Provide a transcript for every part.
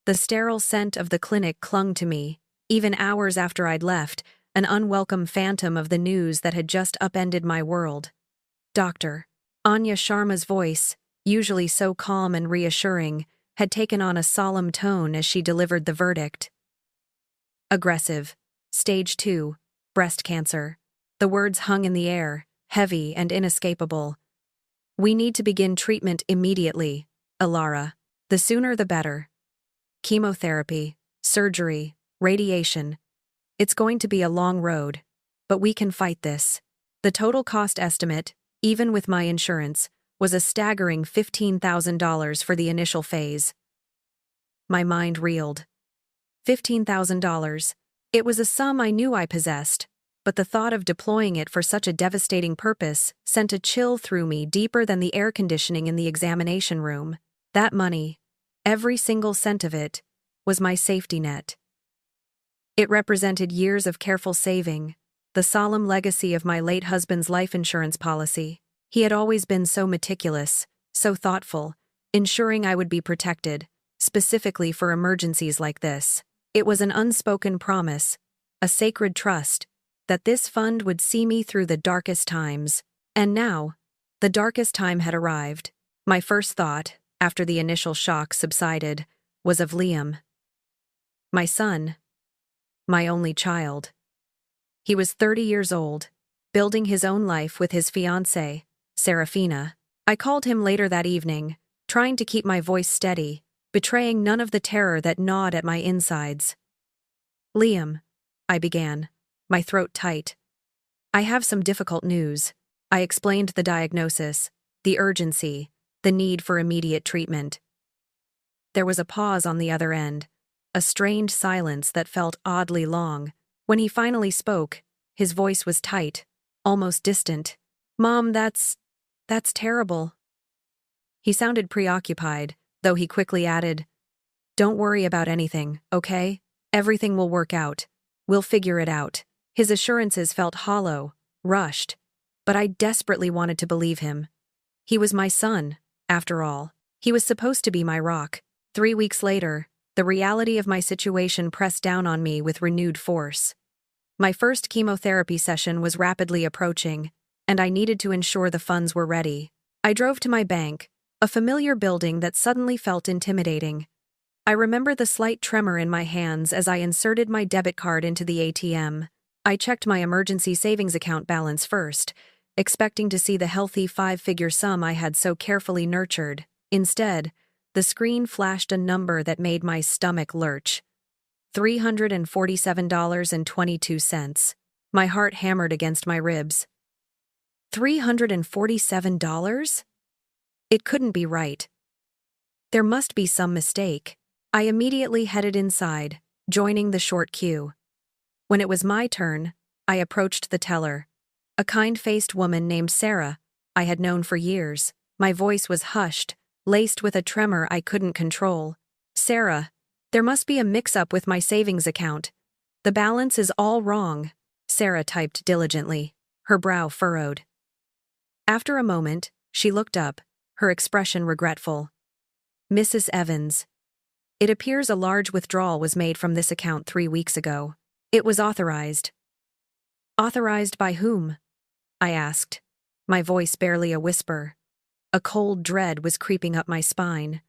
The sterile scent of the clinic clung to me, even hours after I'd left, an unwelcome phantom of the news that had just upended my world. Doctor. Anya Sharma's voice, usually so calm and reassuring, had taken on a solemn tone as she delivered the verdict. Aggressive. Stage 2. Breast cancer. The words hung in the air, heavy and inescapable. We need to begin treatment immediately, Alara. The sooner the better. Chemotherapy, surgery, radiation. It's going to be a long road, but we can fight this. The total cost estimate, even with my insurance, was a staggering $15,000 for the initial phase. My mind reeled. $15,000. It was a sum I knew I possessed, but the thought of deploying it for such a devastating purpose sent a chill through me deeper than the air conditioning in the examination room. That money, every single cent of it, was my safety net. It represented years of careful saving, the solemn legacy of my late husband's life insurance policy. He had always been so meticulous, so thoughtful, ensuring I would be protected, specifically for emergencies like this. It was an unspoken promise, a sacred trust, that this fund would see me through the darkest times. And now, the darkest time had arrived. My first thought, after the initial shock subsided, was of Liam. My son. My only child. He was 30 years old, building his own life with his fiancée, Serafina. I called him later that evening, trying to keep my voice steady, betraying none of the terror that gnawed at my insides. Liam, I began, my throat tight. I have some difficult news. I explained the diagnosis, the urgency, the need for immediate treatment. There was a pause on the other end, a strained silence that felt oddly long. When he finally spoke, his voice was tight, almost distant. Mom, that's terrible. He sounded preoccupied, though he quickly added, Don't worry about anything, okay? Everything will work out. We'll figure it out. His assurances felt hollow, rushed, but I desperately wanted to believe him. He was my son, after all. He was supposed to be my rock. 3 weeks later, the reality of my situation pressed down on me with renewed force. My first chemotherapy session was rapidly approaching, and I needed to ensure the funds were ready. I drove to my bank, a familiar building that suddenly felt intimidating. I remember the slight tremor in my hands as I inserted my debit card into the ATM. I checked my emergency savings account balance first, expecting to see the healthy 5-figure sum I had so carefully nurtured. Instead, the screen flashed a number that made my stomach lurch. $347.22. My heart hammered against my ribs. $347? It couldn't be right. There must be some mistake. I immediately headed inside, joining the short queue. When it was my turn, I approached the teller. A kind-faced woman named Sarah, I had known for years. My voice was hushed, laced with a tremor I couldn't control. Sarah, there must be a mix-up with my savings account. The balance is all wrong, Sarah typed diligently, her brow furrowed. After a moment, she looked up, her expression regretful. Mrs. Evans. It appears a large withdrawal was made from this account 3 weeks ago. It was authorized. Authorized by whom? I asked, my voice barely a whisper. A cold dread was creeping up my spine.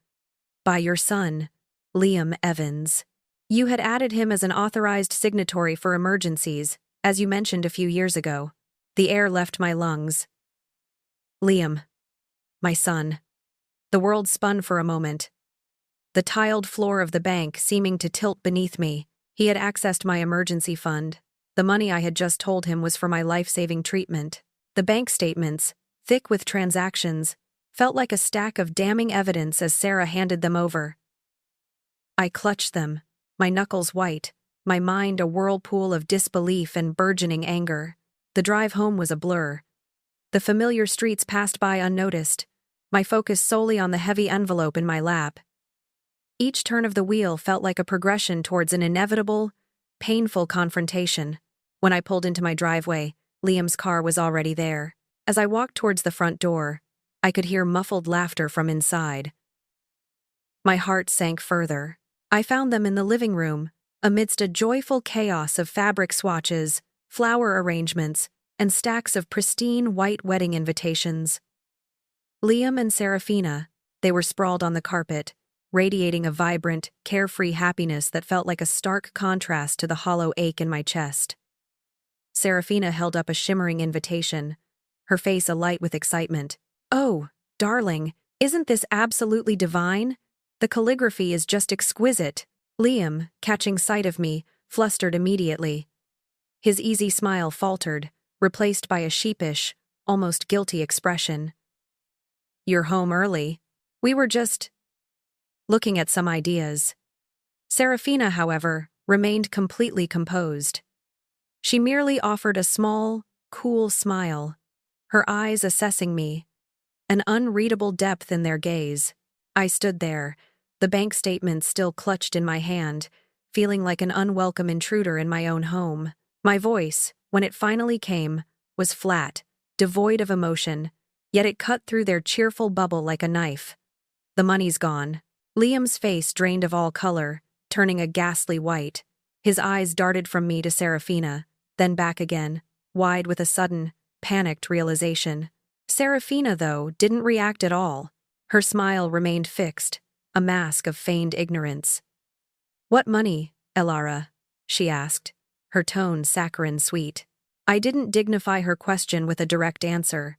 By your son, Liam Evans. You had added him as an authorized signatory for emergencies, as you mentioned a few years ago. The air left my lungs. Liam. My son. The world spun for a moment. The tiled floor of the bank seeming to tilt beneath me. He had accessed my emergency fund. The money I had just told him was for my life-saving treatment. The bank statements, thick with transactions, felt like a stack of damning evidence as Sarah handed them over. I clutched them, my knuckles white, my mind a whirlpool of disbelief and burgeoning anger. The drive home was a blur. The familiar streets passed by unnoticed, my focus solely on the heavy envelope in my lap. Each turn of the wheel felt like a progression towards an inevitable, painful confrontation. When I pulled into my driveway, Liam's car was already there. As I walked towards the front door, I could hear muffled laughter from inside. My heart sank further. I found them in the living room, amidst a joyful chaos of fabric swatches, flower arrangements, and stacks of pristine white wedding invitations. Liam and Serafina, they were sprawled on the carpet, radiating a vibrant, carefree happiness that felt like a stark contrast to the hollow ache in my chest. Serafina held up a shimmering invitation, her face alight with excitement. "Oh, darling, isn't this absolutely divine? The calligraphy is just exquisite." Liam, catching sight of me, flustered immediately. His easy smile faltered, replaced by a sheepish, almost guilty expression. "You're home early. We were just looking at some ideas." Serafina, however, remained completely composed. She merely offered a small, cool smile, her eyes assessing me, an unreadable depth in their gaze. I stood there, the bank statement still clutched in my hand, feeling like an unwelcome intruder in my own home. My voice, when it finally came, was flat, devoid of emotion, yet it cut through their cheerful bubble like a knife. "The money's gone." Liam's face drained of all color, turning a ghastly white. His eyes darted from me to Serafina, then back again, wide with a sudden, panicked realization. Serafina, though, didn't react at all. Her smile remained fixed, a mask of feigned ignorance. "What money, Elara?" she asked, her tone saccharine sweet. I didn't dignify her question with a direct answer.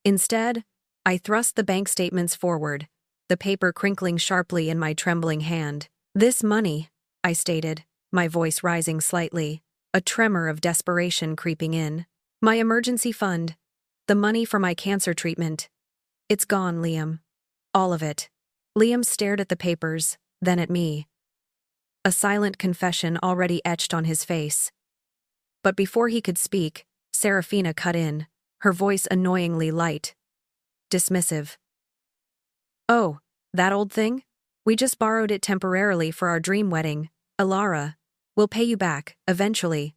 Instead, I thrust the bank statements forward, the paper crinkling sharply in my trembling hand. "This money," I stated, my voice rising slightly, a tremor of desperation creeping in. "My emergency fund. The money for my cancer treatment. It's gone, Liam. All of it." Liam stared at the papers, then at me. A silent confession already etched on his face. But before he could speak, Serafina cut in, her voice annoyingly light, dismissive. "Oh, that old thing? We just borrowed it temporarily for our dream wedding. Elara, we'll pay you back, eventually."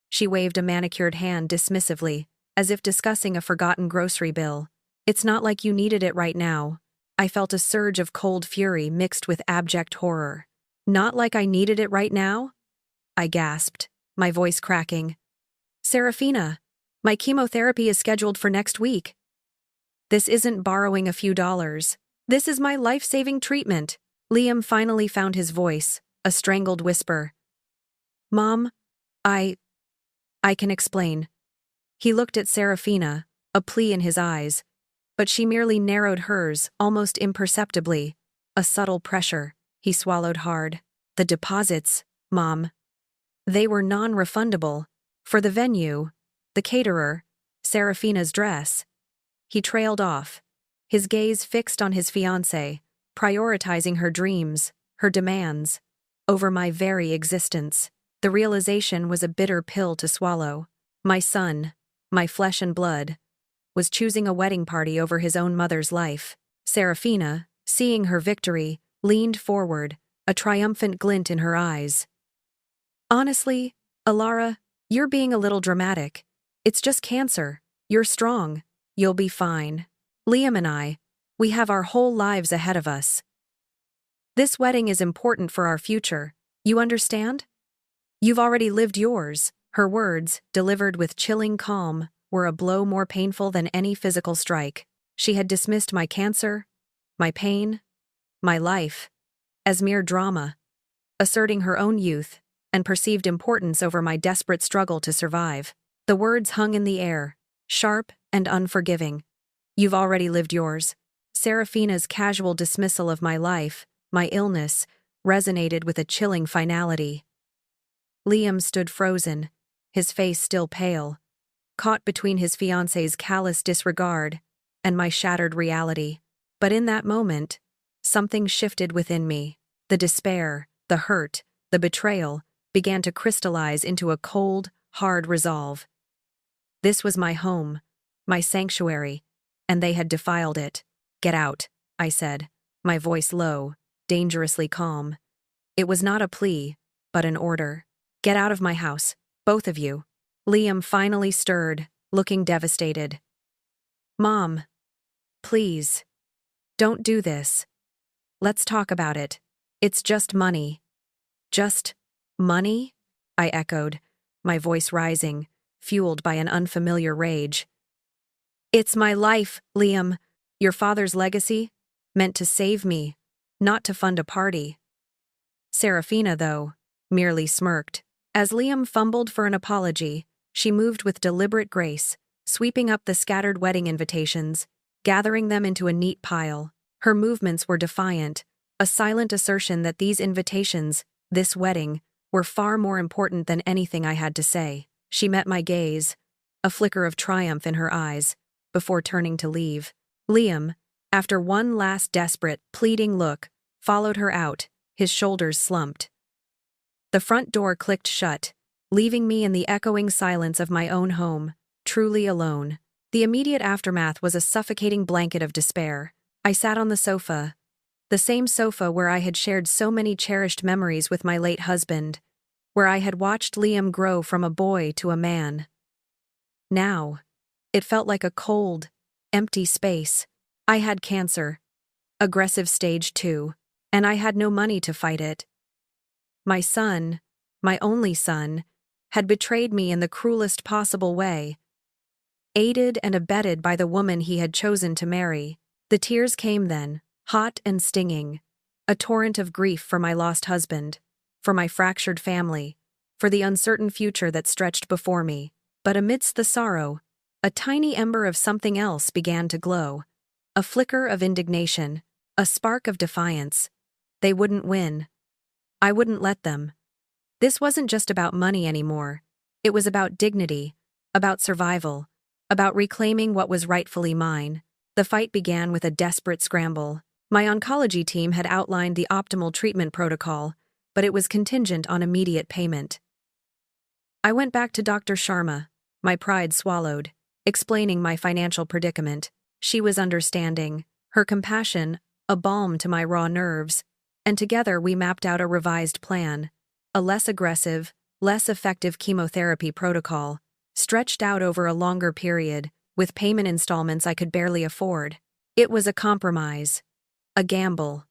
She waved a manicured hand dismissively, as if discussing a forgotten grocery bill. "It's not like you needed it right now." I felt a surge of cold fury mixed with abject horror. "Not like I needed it right now?" I gasped, my voice cracking. "Serafina, my chemotherapy is scheduled for next week. This isn't borrowing a few dollars. This is my life-saving treatment." Liam finally found his voice, a strangled whisper. "Mom, I can explain." He looked at Serafina, a plea in his eyes, but she merely narrowed hers almost imperceptibly, a subtle pressure. He swallowed hard. "The deposits, Mom. They were non-refundable. For the venue, the caterer, Serafina's dress." He trailed off, his gaze fixed on his fiancée, prioritizing her dreams, her demands, over my very existence. The realization was a bitter pill to swallow. My son, my flesh and blood, was choosing a wedding party over his own mother's life. Serafina, seeing her victory, leaned forward, a triumphant glint in her eyes. "Honestly, Elara, you're being a little dramatic. It's just cancer. You're strong. You'll be fine. Liam and we have our whole lives ahead of us. This wedding is important for our future. You understand? You've already lived yours." Her words, delivered with chilling calm, were a blow more painful than any physical strike. She had dismissed my cancer, my pain, my life, as mere drama, asserting her own youth and perceived importance over my desperate struggle to survive. The words hung in the air, sharp and unforgiving. "You've already lived yours." Serafina's casual dismissal of my life, my illness, resonated with a chilling finality. Liam stood frozen, his face still pale, caught between his fiancée's callous disregard and my shattered reality. But in that moment, something shifted within me. The despair, the hurt, the betrayal began to crystallize into a cold, hard resolve. This was my home, my sanctuary, and they had defiled it. "Get out," I said, my voice low, dangerously calm. It was not a plea, but an order. "Get out of my house, both of you." Liam finally stirred, looking devastated. "Mom, please. Don't do this. Let's talk about it. It's just money." Just money? I echoed, my voice rising, fueled by an unfamiliar rage. It's my life, Liam. Your father's legacy? Meant to save me, not to fund a party. Serafina, though, merely smirked. As Liam fumbled for an apology, she moved with deliberate grace, sweeping up the scattered wedding invitations, gathering them into a neat pile. Her movements were defiant, a silent assertion that these invitations, this wedding, were far more important than anything I had to say. She met my gaze, a flicker of triumph in her eyes, before turning to leave. Liam, after one last desperate, pleading look, followed her out, his shoulders slumped. The front door clicked shut, leaving me in the echoing silence of my own home, truly alone. The immediate aftermath was a suffocating blanket of despair. I sat on the sofa, the same sofa where I had shared so many cherished memories with my late husband, where I had watched Liam grow from a boy to a man. Now, it felt like a cold, empty space. I had cancer, aggressive stage 2, and I had no money to fight it. My son, my only son, had betrayed me in the cruelest possible way, aided and abetted by the woman he had chosen to marry. The tears came then, hot and stinging, a torrent of grief for my lost husband, for my fractured family, for the uncertain future that stretched before me. But amidst the sorrow, a tiny ember of something else began to glow, a flicker of indignation, a spark of defiance. They wouldn't win. I wouldn't let them. This wasn't just about money anymore. It was about dignity, about survival, about reclaiming what was rightfully mine. The fight began with a desperate scramble. My oncology team had outlined the optimal treatment protocol, but it was contingent on immediate payment. I went back to Dr. Sharma, my pride swallowed, explaining my financial predicament. She was understanding, her compassion a balm to my raw nerves, and together we mapped out a revised plan, a less aggressive, less effective chemotherapy protocol, stretched out over a longer period, with payment installments I could barely afford. It was a compromise, a gamble,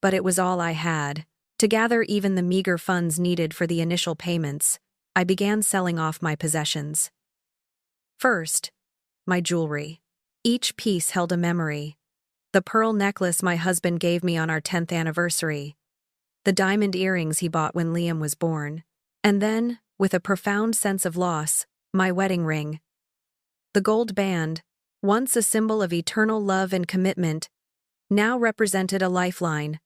but it was all I had. To gather even the meager funds needed for the initial payments, I began selling off my possessions. First, my jewelry. Each piece held a memory. The pearl necklace my husband gave me on our 10th anniversary, the diamond earrings he bought when Liam was born, and then, with a profound sense of loss, my wedding ring. The gold band, once a symbol of eternal love and commitment, now represented a lifeline,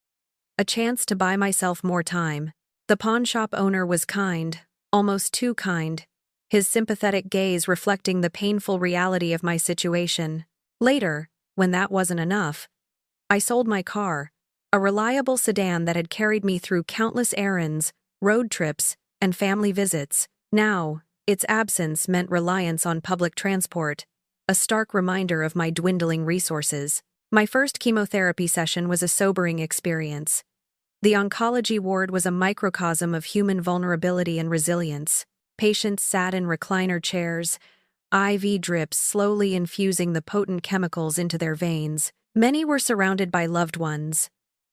a chance to buy myself more time. The pawn shop owner was kind, almost too kind, his sympathetic gaze reflecting the painful reality of my situation. Later, when that wasn't enough, I sold my car, a reliable sedan that had carried me through countless errands, road trips, and family visits. Now, its absence meant reliance on public transport, a stark reminder of my dwindling resources. My first chemotherapy session was a sobering experience. The oncology ward was a microcosm of human vulnerability and resilience. Patients sat in recliner chairs, IV drips slowly infusing the potent chemicals into their veins. Many were surrounded by loved ones,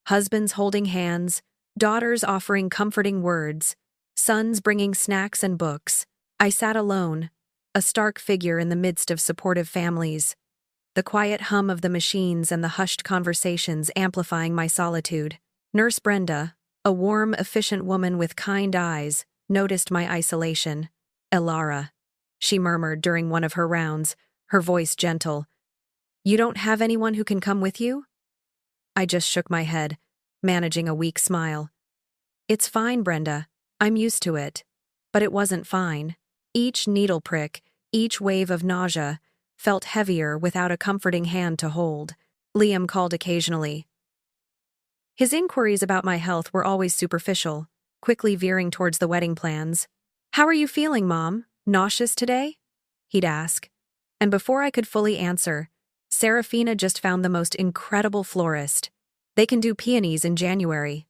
husbands holding hands, daughters offering comforting words, sons bringing snacks and books. I sat alone, a stark figure in the midst of supportive families, the quiet hum of the machines and the hushed conversations amplifying my solitude. Nurse Brenda, a warm, efficient woman with kind eyes, noticed my isolation. "Elara," she murmured during one of her rounds, her voice gentle. "You don't have anyone who can come with you?" I just shook my head, managing a weak smile. "It's fine, Brenda. I'm used to it." But it wasn't fine. Each needle prick, each wave of nausea, felt heavier without a comforting hand to hold. Liam called occasionally. His inquiries about my health were always superficial, quickly veering towards the wedding plans. "How are you feeling, Mom? Nauseous today?" he'd ask. And before I could fully answer, Serafina just found the most incredible florist. They can do peonies in January.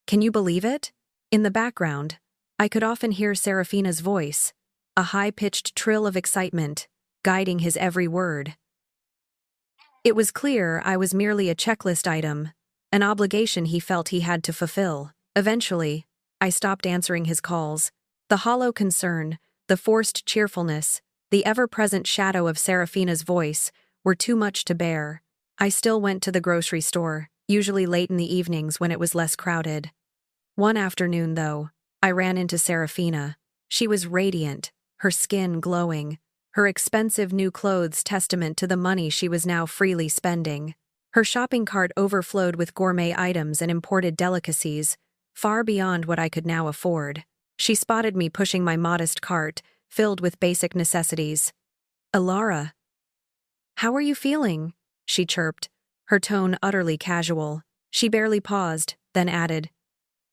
Can you believe it? In the background, I could often hear Serafina's voice, a high-pitched trill of excitement, guiding his every word. It was clear I was merely a checklist item, an obligation he felt he had to fulfill. Eventually, I stopped answering his calls. The hollow concern, the forced cheerfulness, the ever-present shadow of Serafina's voice were too much to bear. I still went to the grocery store, usually late in the evenings when it was less crowded. One afternoon, though, I ran into Serafina. She was radiant, her skin glowing, her expensive new clothes testament to the money she was now freely spending. Her shopping cart overflowed with gourmet items and imported delicacies, far beyond what I could now afford. She spotted me pushing my modest cart, filled with basic necessities. "Alara, how are you feeling?" she chirped, her tone utterly casual. She barely paused, then added,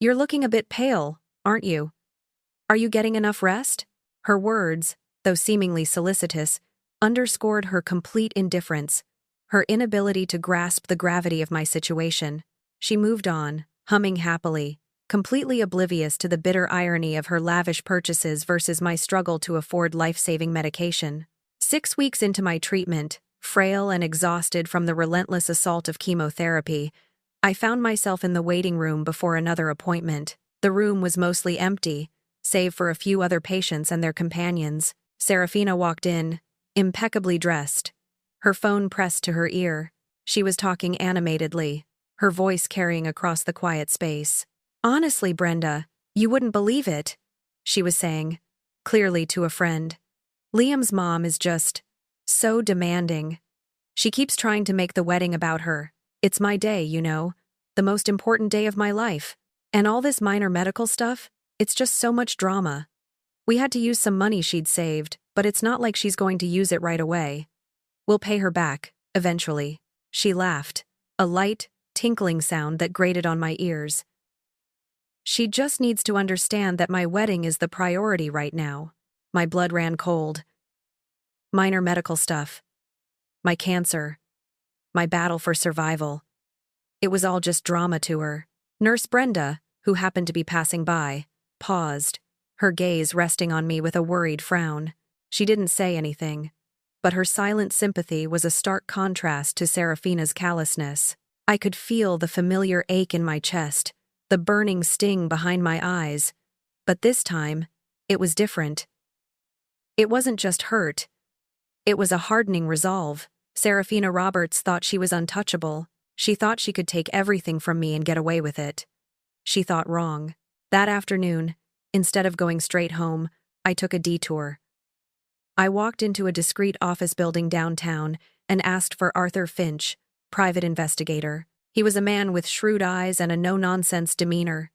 "You're looking a bit pale, aren't you? Are you getting enough rest?" Her words, though seemingly solicitous, underscored her complete indifference, her inability to grasp the gravity of my situation. She moved on, humming happily, completely oblivious to the bitter irony of her lavish purchases versus my struggle to afford life-saving medication. 6 weeks into my treatment, frail and exhausted from the relentless assault of chemotherapy, I found myself in the waiting room before another appointment. The room was mostly empty, save for a few other patients and their companions. Serafina walked in, impeccably dressed, her phone pressed to her ear. She was talking animatedly, her voice carrying across the quiet space. "Honestly, Brenda, you wouldn't believe it," she was saying, clearly to a friend. "Liam's mom is just so demanding. She keeps trying to make the wedding about her. It's my day, you know, the most important day of my life. And all this minor medical stuff, it's just so much drama. We had to use some money she'd saved, but it's not like she's going to use it right away. We'll pay her back, eventually." She laughed, a light, tinkling sound that grated on my ears. "She just needs to understand that my wedding is the priority right now." My blood ran cold. Minor medical stuff. My cancer. My battle for survival. It was all just drama to her. Nurse Brenda, who happened to be passing by, paused, her gaze resting on me with a worried frown. She didn't say anything, but her silent sympathy was a stark contrast to Serafina's callousness. I could feel the familiar ache in my chest, the burning sting behind my eyes, but this time, it was different. It wasn't just hurt. It was a hardening resolve. Serafina Roberts thought she was untouchable. She thought she could take everything from me and get away with it. She thought wrong. That afternoon, instead of going straight home, I took a detour. I walked into a discreet office building downtown and asked for Arthur Finch, private investigator. He was a man with shrewd eyes and a no-nonsense demeanor.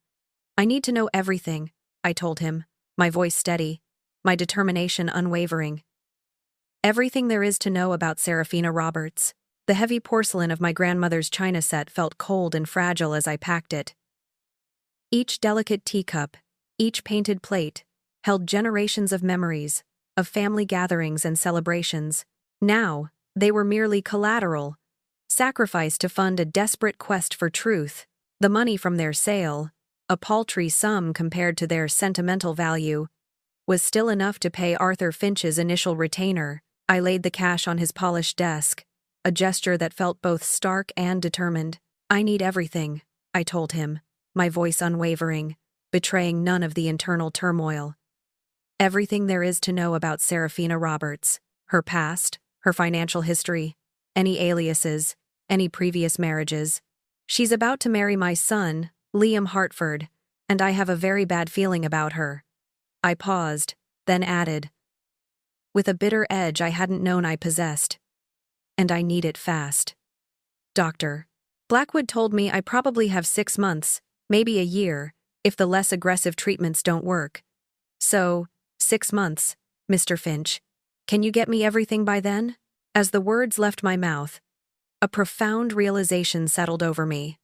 "I need to know everything," I told him, my voice steady, my determination unwavering. Everything there is to know about Serafina Roberts. The heavy porcelain of my grandmother's china set felt cold and fragile as I packed it. Each delicate teacup, each painted plate, held generations of memories, of family gatherings and celebrations. Now, they were merely collateral, sacrificed to fund a desperate quest for truth. The money from their sale, a paltry sum compared to their sentimental value, was still enough to pay Arthur Finch's initial retainer. I laid the cash on his polished desk, a gesture that felt both stark and determined. "I need everything," I told him, my voice unwavering, betraying none of the internal turmoil. "Everything there is to know about Serafina Roberts, her past, her financial history, any aliases, any previous marriages. She's about to marry my son, Liam Hartford, and I have a very bad feeling about her." I paused, then added, with a bitter edge I hadn't known I possessed, "And I need it fast. Doctor Blackwood told me I probably have 6 months, maybe a year, if the less aggressive treatments don't work. So, 6 months, Mr. Finch. Can you get me everything by then?" As the words left my mouth, a profound realization settled over me.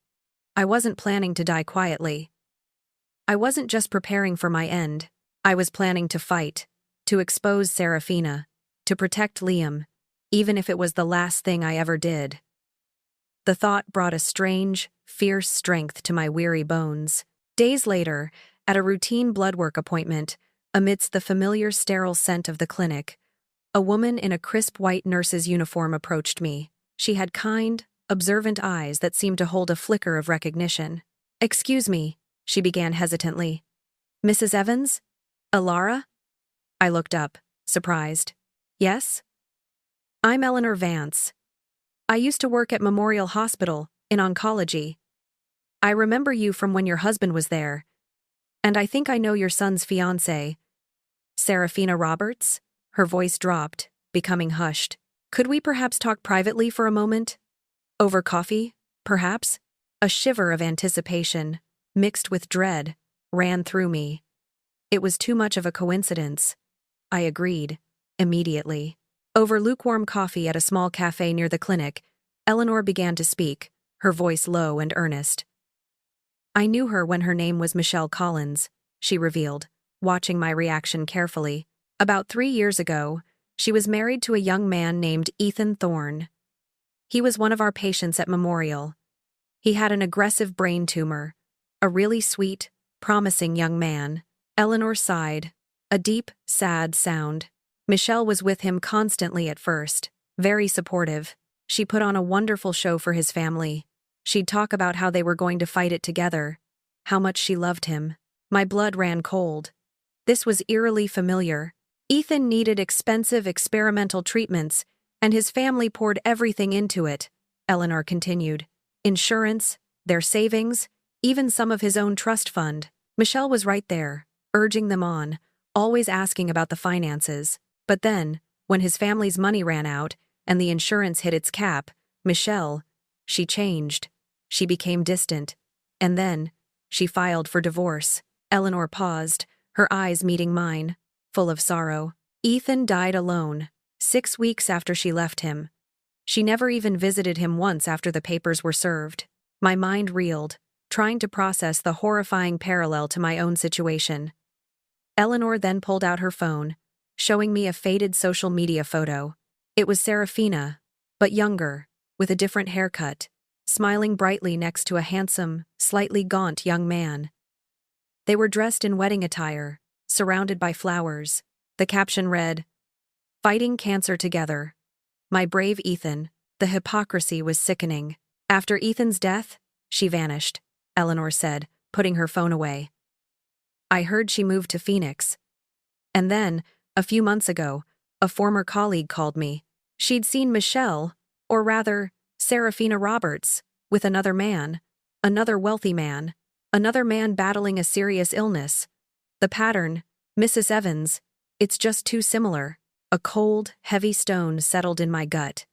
I wasn't planning to die quietly. I wasn't just preparing for my end. I was planning to fight, to expose Serafina, to protect Liam, even if it was the last thing I ever did. The thought brought a strange, fierce strength to my weary bones. Days later, at a routine blood work appointment, amidst the familiar sterile scent of the clinic, a woman in a crisp white nurse's uniform approached me. She had kind, observant eyes that seemed to hold a flicker of recognition. "Excuse me," she began hesitantly, Mrs. Evans? Alara? I looked up, surprised. Yes? I'm Eleanor Vance. I used to work at Memorial Hospital, in oncology. I remember you from when your husband was there. And I think I know your son's fiancée. Serafina Roberts? Her voice dropped, becoming hushed. Could we perhaps talk privately for a moment? Over coffee, perhaps? A shiver of anticipation, mixed with dread, ran through me. It was too much of a coincidence. I agreed, immediately. Over lukewarm coffee at a small cafe near the clinic, Eleanor began to speak, her voice low and earnest. I knew her when her name was Michelle Collins, she revealed, watching my reaction carefully. About 3 years ago, she was married to a young man named Ethan Thorne. He was one of our patients at Memorial. He had an aggressive brain tumor, a really sweet, promising young man. Eleanor sighed, a deep, sad sound. Michelle was with him constantly at first, very supportive. She put on a wonderful show for his family. She'd talk about how they were going to fight it together, how much she loved him. My blood ran cold. This was eerily familiar. Ethan needed expensive experimental treatments, and his family poured everything into it, Eleanor continued. Insurance, their savings, even some of his own trust fund. Michelle was right there, urging them on, always asking about the finances. But then, when his family's money ran out and the insurance hit its cap, Michelle, she changed. She became distant. And then, she filed for divorce. Eleanor paused, her eyes meeting mine, full of sorrow. Ethan died alone, 6 weeks after she left him. She never even visited him once after the papers were served. My mind reeled, trying to process the horrifying parallel to my own situation. Eleanor then pulled out her phone, showing me a faded social media photo. It was Serafina, but younger, with a different haircut, smiling brightly next to a handsome, slightly gaunt young man. They were dressed in wedding attire, surrounded by flowers. The caption read, "Fighting cancer together. My brave Ethan." The hypocrisy was sickening. After Ethan's death, she vanished, Eleanor said, putting her phone away. I heard she moved to Phoenix. And then, a few months ago, a former colleague called me. She'd seen Michelle, or rather, Serafina Roberts, with another man, another wealthy man, another man battling a serious illness. The pattern, Mrs. Evans, it's just too similar. A cold, heavy stone settled in my gut.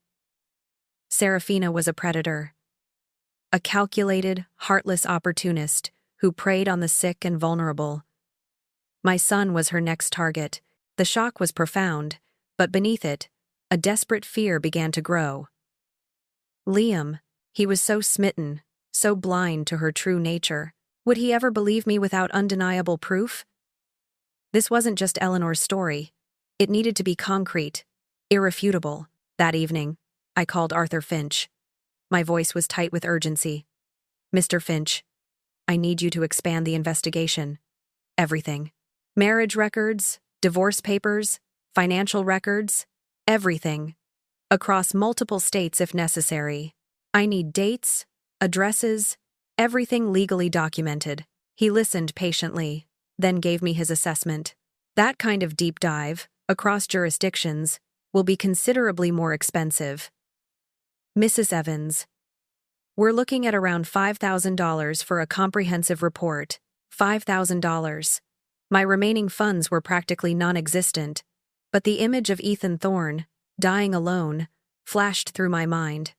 Serafina was a predator. A calculated, heartless opportunist who preyed on the sick and vulnerable. My son was her next target. The shock was profound, but beneath it, a desperate fear began to grow. Liam, he was so smitten, so blind to her true nature. Would he ever believe me without undeniable proof? This wasn't just Eleanor's story. It needed to be concrete, irrefutable. That evening, I called Arthur Finch. My voice was tight with urgency. Mr. Finch, I need you to expand the investigation. Everything. Marriage records, divorce papers, financial records, everything. Across multiple states if necessary. I need dates, addresses, everything legally documented. He listened patiently, then gave me his assessment. That kind of deep dive, across jurisdictions, will be considerably more expensive. Mrs. Evans, we're looking at around $5,000 for a comprehensive report. $5,000. My remaining funds were practically non-existent, but the image of Ethan Thorne, dying alone, flashed through my mind.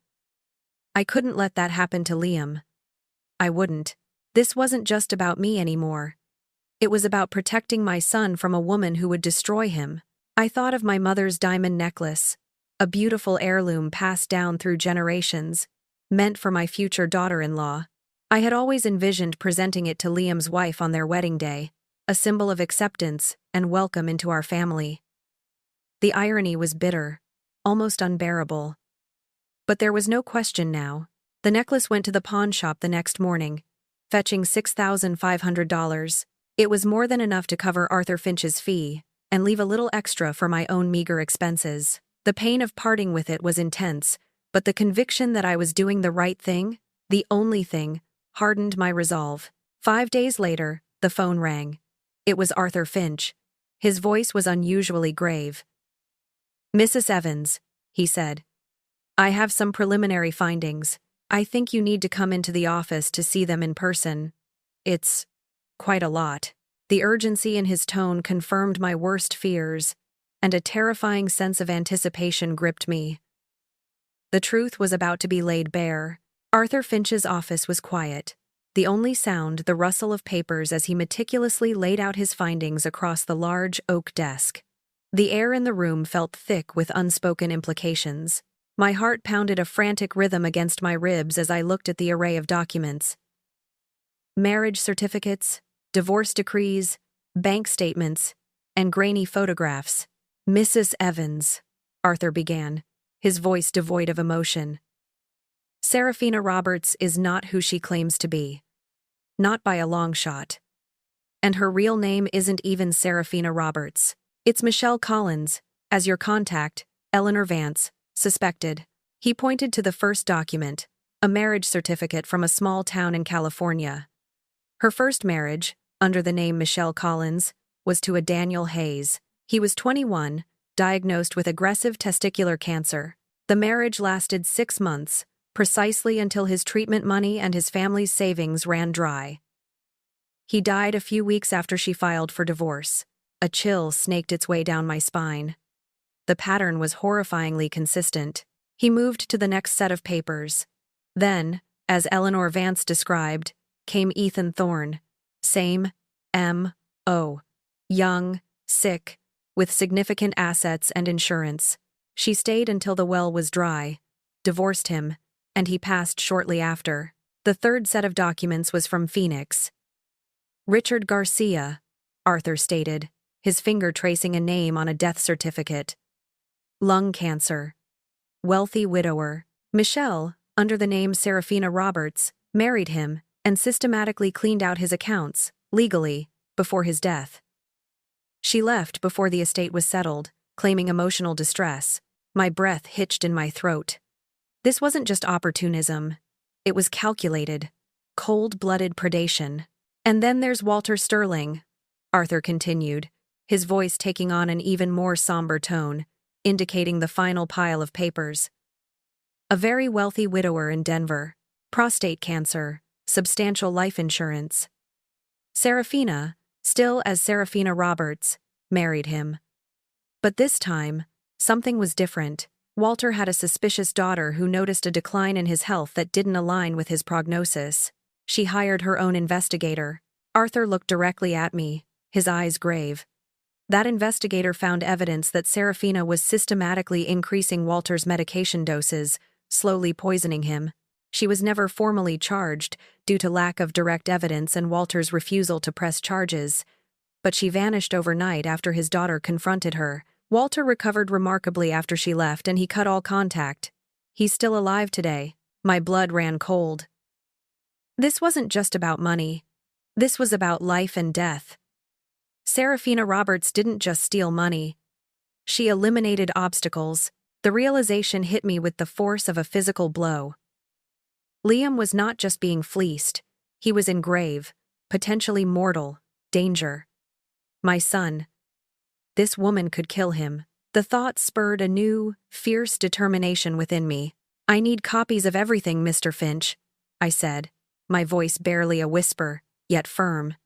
I couldn't let that happen to Liam. I wouldn't. This wasn't just about me anymore. It was about protecting my son from a woman who would destroy him. I thought of my mother's diamond necklace, a beautiful heirloom passed down through generations, meant for my future daughter-in-law. I had always envisioned presenting it to Liam's wife on their wedding day, a symbol of acceptance and welcome into our family. The irony was bitter, almost unbearable. But there was no question now. The necklace went to the pawn shop the next morning, fetching $6,500. It was more than enough to cover Arthur Finch's fee and leave a little extra for my own meager expenses. The pain of parting with it was intense, but the conviction that I was doing the right thing, the only thing, hardened my resolve. 5 days later, the phone rang. It was Arthur Finch. His voice was unusually grave. "Mrs. Evans," he said, "I have some preliminary findings. I think you need to come into the office to see them in person. It's quite a lot." The urgency in his tone confirmed my worst fears, and a terrifying sense of anticipation gripped me. The truth was about to be laid bare. Arthur Finch's office was quiet. The only sound, the rustle of papers as he meticulously laid out his findings across the large oak desk. The air in the room felt thick with unspoken implications. My heart pounded a frantic rhythm against my ribs as I looked at the array of documents. Marriage certificates, divorce decrees, bank statements, and grainy photographs. "Mrs. Evans," Arthur began, his voice devoid of emotion. "Serafina Roberts is not who she claims to be. Not by a long shot. And her real name isn't even Serafina Roberts. It's Michelle Collins, as your contact, Eleanor Vance, suspected." He pointed to the first document, a marriage certificate from a small town in California. Her first marriage, under the name Michelle Collins, was to a Daniel Hayes. He was 21, diagnosed with aggressive testicular cancer. The marriage lasted 6 months, precisely until his treatment money and his family's savings ran dry. He died a few weeks after she filed for divorce. A chill snaked its way down my spine. The pattern was horrifyingly consistent. He moved to the next set of papers. Then, as Eleanor Vance described, came Ethan Thorne. Same M.O. Young, sick, with significant assets and insurance. She stayed until the well was dry, divorced him, and he passed shortly after. The third set of documents was from Phoenix. "Richard Garcia," Arthur stated, his finger tracing a name on a death certificate. "Lung cancer. Wealthy widower. Michelle, under the name Serafina Roberts, married him and systematically cleaned out his accounts, legally, before his death. She left before the estate was settled, claiming emotional distress. My breath hitched in my throat. This wasn't just opportunism. It was calculated, cold-blooded predation. "And then there's Walter Sterling," Arthur continued, his voice taking on an even more somber tone, indicating the final pile of papers. "A very wealthy widower in Denver. Prostate cancer, substantial life insurance. Serafina, still as Serafina Roberts, married him. But this time, something was different. Walter had a suspicious daughter who noticed a decline in his health that didn't align with his prognosis. She hired her own investigator." Arthur looked directly at me, his eyes grave. "That investigator found evidence that Serafina was systematically increasing Walter's medication doses, slowly poisoning him. She was never formally charged due to lack of direct evidence and Walter's refusal to press charges, but she vanished overnight after his daughter confronted her. Walter recovered remarkably after she left and he cut all contact. He's still alive today." My blood ran cold. This wasn't just about money. This was about life and death. Serafina Roberts didn't just steal money. She eliminated obstacles. The realization hit me with the force of a physical blow. Liam was not just being fleeced. He was in grave, potentially mortal, danger. My son. This woman could kill him. The thought spurred a new, fierce determination within me. "I need copies of everything, Mr. Finch," I said, my voice barely a whisper, yet firm.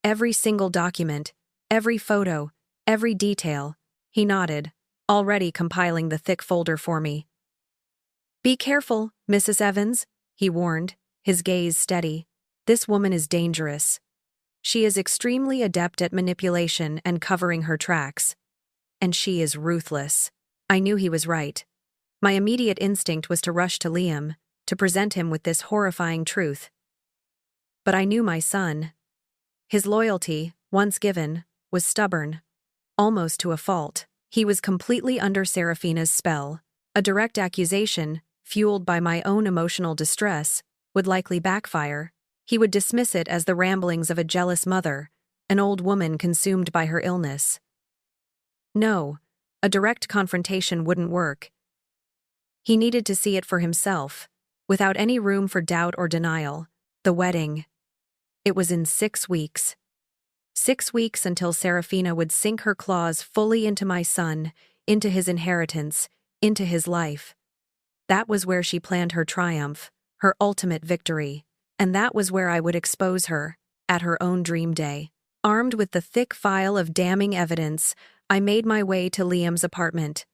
"Every single document, every photo, every detail." He nodded, already compiling the thick folder for me. "Be careful, Mrs. Evans," he warned, his gaze steady. "This woman is dangerous. She is extremely adept at manipulation and covering her tracks. And she is ruthless." I knew he was right. My immediate instinct was to rush to Liam, to present him with this horrifying truth. But I knew my son. His loyalty, once given, was stubborn, almost to a fault. He was completely under Serafina's spell. A direct accusation, fueled by my own emotional distress, would likely backfire. He would dismiss it as the ramblings of a jealous mother, an old woman consumed by her illness. No, a direct confrontation wouldn't work. He needed to see it for himself, without any room for doubt or denial. The wedding. It was in 6 weeks. 6 weeks until Serafina would sink her claws fully into my son, into his inheritance, into his life. That was where she planned her triumph, her ultimate victory. And that was where I would expose her, at her own dream day. Armed with the thick file of damning evidence, I made my way to Liam's apartment.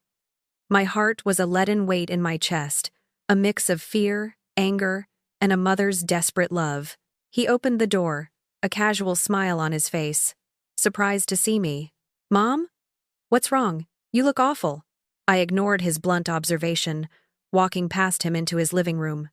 My heart was a leaden weight in my chest, a mix of fear, anger, and a mother's desperate love. He opened the door, a casual smile on his face. Surprised to see me. "Mom? What's wrong? You look awful." I ignored his blunt observation, walking past him into his living room.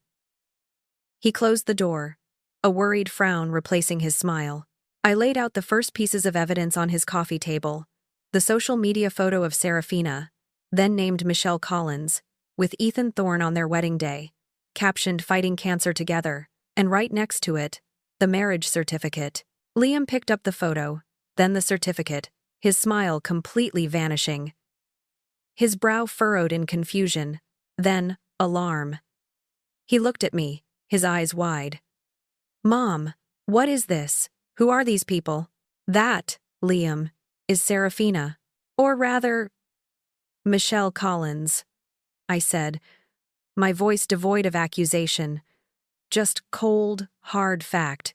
He closed the door, a worried frown replacing his smile. I laid out the first pieces of evidence on his coffee table. The social media photo of Serafina, then named Michelle Collins, with Ethan Thorne on their wedding day, captioned "Fighting Cancer Together," and right next to it, the marriage certificate. Liam picked up the photo, then the certificate, his smile completely vanishing. His brow furrowed in confusion, then alarm. He looked at me, his eyes wide. "Mom, what is this? Who are these people?" "That, Liam, is Serafina. Or rather, Michelle Collins," I said, my voice devoid of accusation. Just cold, hard fact.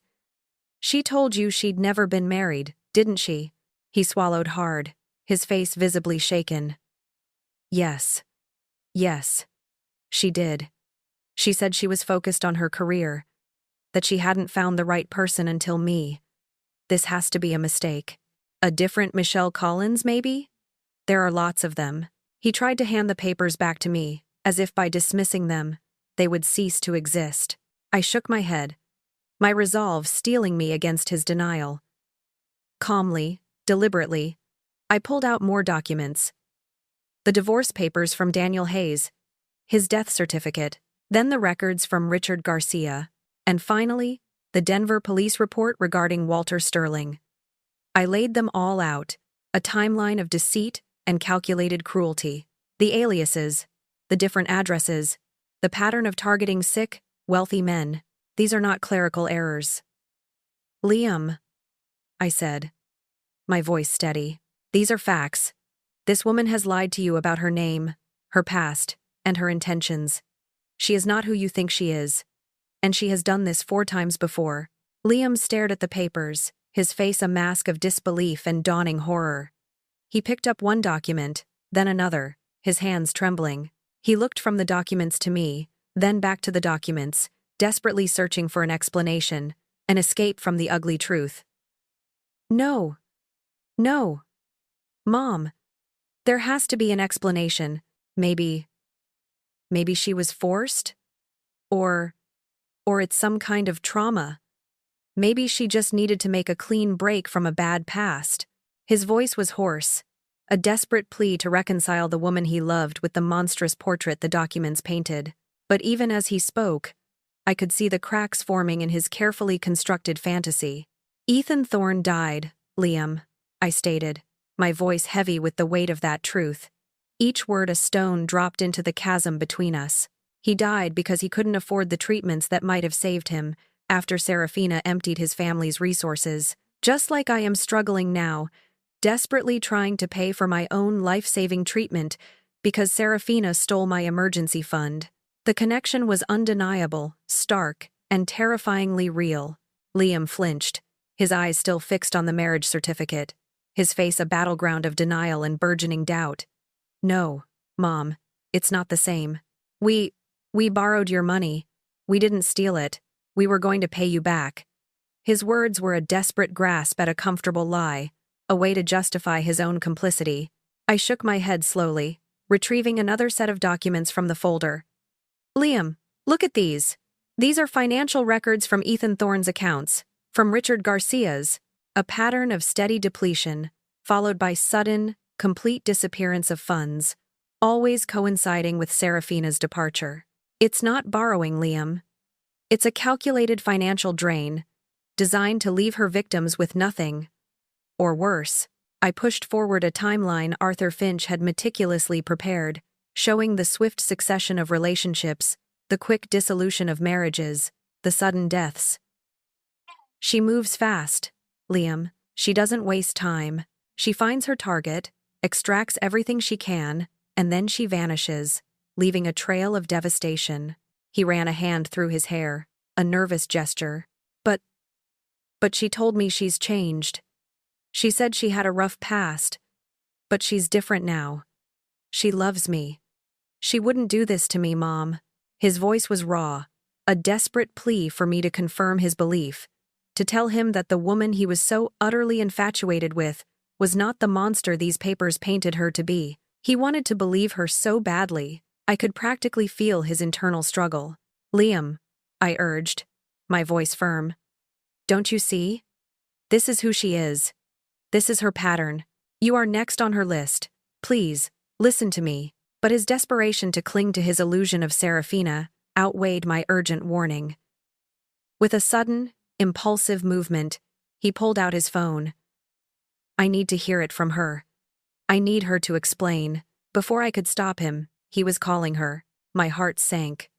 "She told you she'd never been married, didn't she?" He swallowed hard, his face visibly shaken. Yes, she did. She said she was focused on her career, that she hadn't found the right person until me. This has to be a mistake. A different Michelle Collins, maybe? There are lots of them. He tried to hand the papers back to me, as if by dismissing them, they would cease to exist. I shook my head, my resolve steeling me against his denial. Calmly, deliberately, I pulled out more documents. The divorce papers from Daniel Hayes, his death certificate, then the records from Richard Garcia, and finally, the Denver police report regarding Walter Sterling. I laid them all out, a timeline of deceit and calculated cruelty. The aliases, the different addresses, the pattern of targeting sick, wealthy men. These are not clerical errors. "Liam," I said, my voice steady, "these are facts. This woman has lied to you about her name, her past, and her intentions. She is not who you think she is. And she has done this 4 times before." Liam stared at the papers, his face a mask of disbelief and dawning horror. He picked up one document, then another, his hands trembling. He looked from the documents to me, then back to the documents, desperately searching for an explanation, an escape from the ugly truth. No, Mom. There has to be an explanation. Maybe she was forced? Or it's some kind of trauma. Maybe she just needed to make a clean break from a bad past. His voice was hoarse, a desperate plea to reconcile the woman he loved with the monstrous portrait the documents painted. But even as he spoke, I could see the cracks forming in his carefully constructed fantasy. "Ethan Thorne died, Liam," I stated, my voice heavy with the weight of that truth. Each word a stone dropped into the chasm between us. He died because he couldn't afford the treatments that might have saved him after Serafina emptied his family's resources. Just like I am struggling now, desperately trying to pay for my own life-saving treatment because Serafina stole my emergency fund. The connection was undeniable, stark, and terrifyingly real. Liam flinched, his eyes still fixed on the marriage certificate, his face a battleground of denial and burgeoning doubt. "No, Mom, it's not the same. We borrowed your money. We didn't steal it. We were going to pay you back." His words were a desperate grasp at a comfortable lie, a way to justify his own complicity. I shook my head slowly, retrieving another set of documents from the folder. "Liam, look at these. These are financial records from Ethan Thorne's accounts, from Richard Garcia's. A pattern of steady depletion, followed by sudden, complete disappearance of funds, always coinciding with Serafina's departure. It's not borrowing, Liam. It's a calculated financial drain, designed to leave her victims with nothing. Or worse." I pushed forward a timeline Arthur Finch had meticulously prepared, showing the swift succession of relationships, the quick dissolution of marriages, the sudden deaths. "She moves fast, Liam," She doesn't waste time. She finds her target, extracts everything she can, and then she vanishes, leaving a trail of devastation. He ran a hand through his hair, a nervous gesture. But she told me she's changed. She said she had a rough past, but she's different now. She loves me. She wouldn't do this to me, Mom. His voice was raw, a desperate plea for me to confirm his belief, to tell him that the woman he was so utterly infatuated with was not the monster these papers painted her to be. He wanted to believe her so badly, I could practically feel his internal struggle. Liam, I urged, my voice firm. Don't you see? This is who she is. This is her pattern. You are next on her list. Please, listen to me. But his desperation to cling to his illusion of Serafina outweighed my urgent warning. With a sudden, impulsive movement, he pulled out his phone. I need to hear it from her. I need her to explain. Before I could stop him, he was calling her. My heart sank.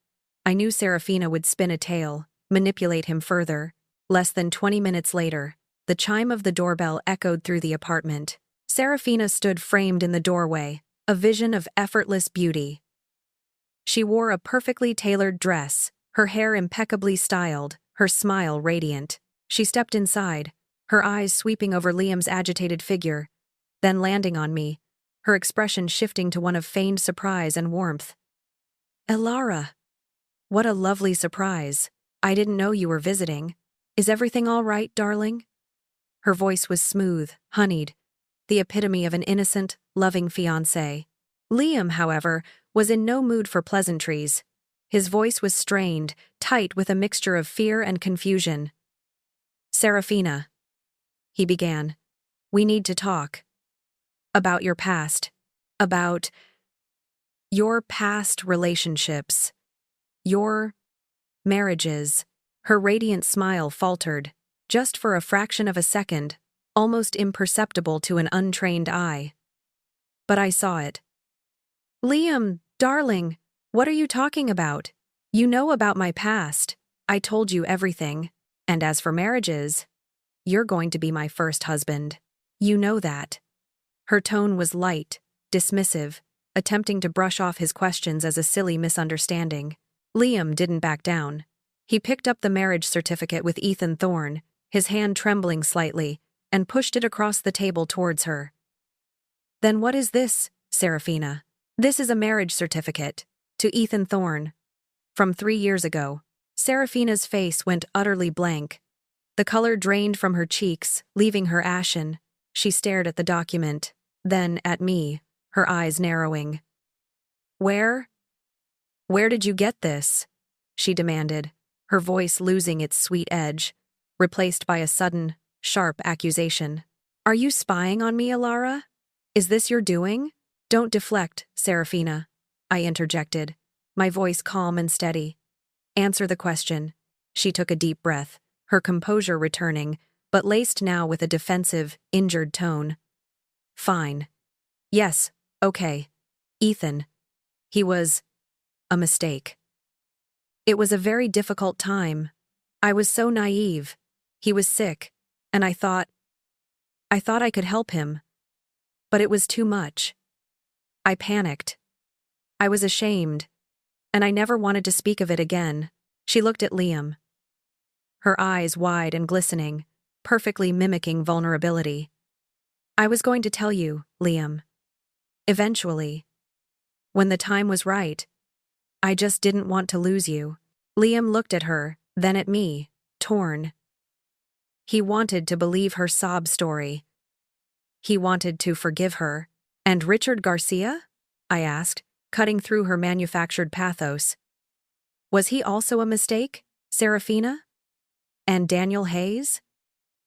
I knew Serafina would spin a tale, manipulate him further. Less than 20 minutes later, the chime of the doorbell echoed through the apartment. Serafina stood framed in the doorway, a vision of effortless beauty. She wore a perfectly tailored dress, her hair impeccably styled, her smile radiant. She stepped inside, her eyes sweeping over Liam's agitated figure, then landing on me, her expression shifting to one of feigned surprise and warmth. Elara! What a lovely surprise. I didn't know you were visiting. Is everything all right, darling? Her voice was smooth, honeyed, the epitome of an innocent, loving fiancé. Liam, however, was in no mood for pleasantries. His voice was strained, tight with a mixture of fear and confusion. Serafina, he began, we need to talk. About your past. About your past relationships. Your marriages. Her radiant smile faltered, just for a fraction of a second, almost imperceptible to an untrained eye. But I saw it. Liam, darling, what are you talking about? You know about my past. I told you everything. And as for marriages, you're going to be my first husband. You know that. Her tone was light, dismissive, attempting to brush off his questions as a silly misunderstanding. Liam didn't back down. He picked up the marriage certificate with Ethan Thorne, his hand trembling slightly, and pushed it across the table towards her. Then what is this, Serafina? This is a marriage certificate, to Ethan Thorne. From 3 years ago. Serafina's face went utterly blank. The color drained from her cheeks, leaving her ashen. She stared at the document, then at me, her eyes narrowing. Where did you get this? She demanded, her voice losing its sweet edge, replaced by a sudden, sharp accusation. Are you spying on me, Elara? Is this your doing? Don't deflect, Serafina, I interjected, my voice calm and steady. Answer the question. She took a deep breath, her composure returning, but laced now with a defensive, injured tone. Fine. Yes, okay. Ethan. He was a mistake. It was a very difficult time. I was so naive. He was sick, and I thought I could help him. But it was too much. I panicked. I was ashamed, and I never wanted to speak of it again. She looked at Liam, her eyes wide and glistening, perfectly mimicking vulnerability. I was going to tell you, Liam. Eventually. When the time was right. I just didn't want to lose you. Liam looked at her, then at me, torn. He wanted to believe her sob story. He wanted to forgive her. And Richard Garcia? I asked, cutting through her manufactured pathos. Was he also a mistake, Serafina? And Daniel Hayes?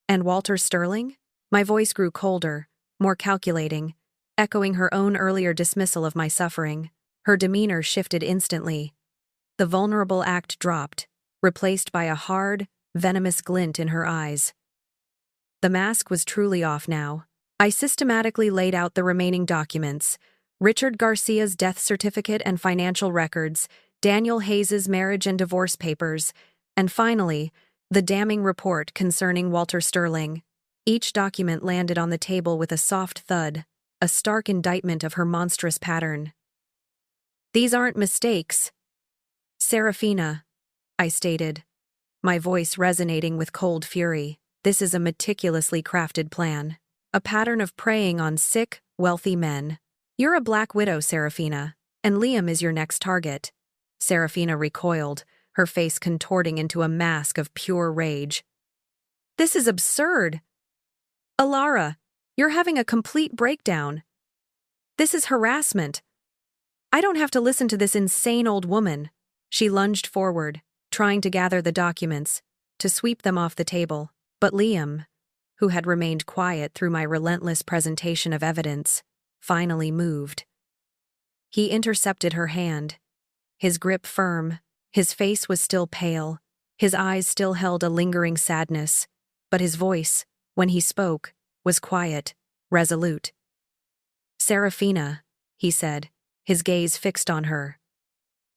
And Walter Sterling? My voice grew colder, more calculating, echoing her own earlier dismissal of my suffering. Her demeanor shifted instantly. The vulnerable act dropped, replaced by a hard, venomous glint in her eyes. The mask was truly off now. I systematically laid out the remaining documents: Richard Garcia's death certificate and financial records, Daniel Hayes's marriage and divorce papers, and finally, the damning report concerning Walter Sterling. Each document landed on the table with a soft thud, a stark indictment of her monstrous pattern. "These aren't mistakes, Serafina," I stated, my voice resonating with cold fury. "This is a meticulously crafted plan. A pattern of preying on sick, wealthy men. You're a Black Widow, Serafina, and Liam is your next target." Serafina recoiled, her face contorting into a mask of pure rage. "This is absurd. Alara, you're having a complete breakdown. This is harassment. I don't have to listen to this insane old woman." She lunged forward, trying to gather the documents, to sweep them off the table. But Liam, who had remained quiet through my relentless presentation of evidence, finally moved. He intercepted her hand, his grip firm. His face was still pale, his eyes still held a lingering sadness, but his voice, when he spoke, was quiet, resolute. "Serafina," he said, his gaze fixed on her.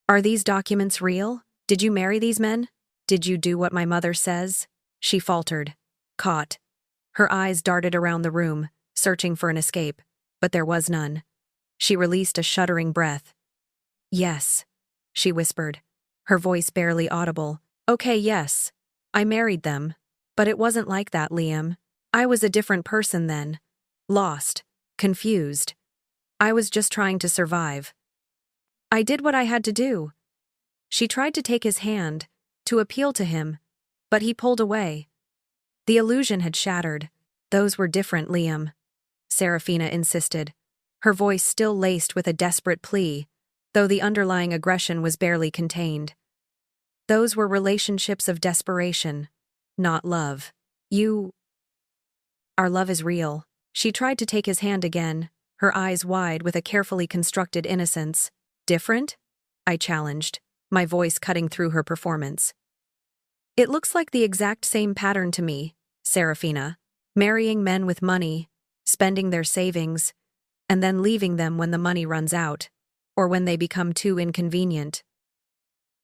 "Are these documents real? Did you marry these men? Did you do what my mother says?" She faltered, caught. Her eyes darted around the room, searching for an escape, but there was none. She released a shuddering breath. "Yes," she whispered, her voice barely audible. "Okay, yes. I married them. But it wasn't like that, Liam. I was a different person then. Lost. Confused. I was just trying to survive. I did what I had to do." She tried to take his hand, to appeal to him, but he pulled away. The illusion had shattered. "Those were different, Liam," Serafina insisted, her voice still laced with a desperate plea, though the underlying aggression was barely contained. "Those were relationships of desperation, not love. Our love is real." She tried to take his hand again, her eyes wide with a carefully constructed innocence. "Different?" I challenged, my voice cutting through her performance. "It looks like the exact same pattern to me, Serafina. Marrying men with money, spending their savings, and then leaving them when the money runs out, or when they become too inconvenient.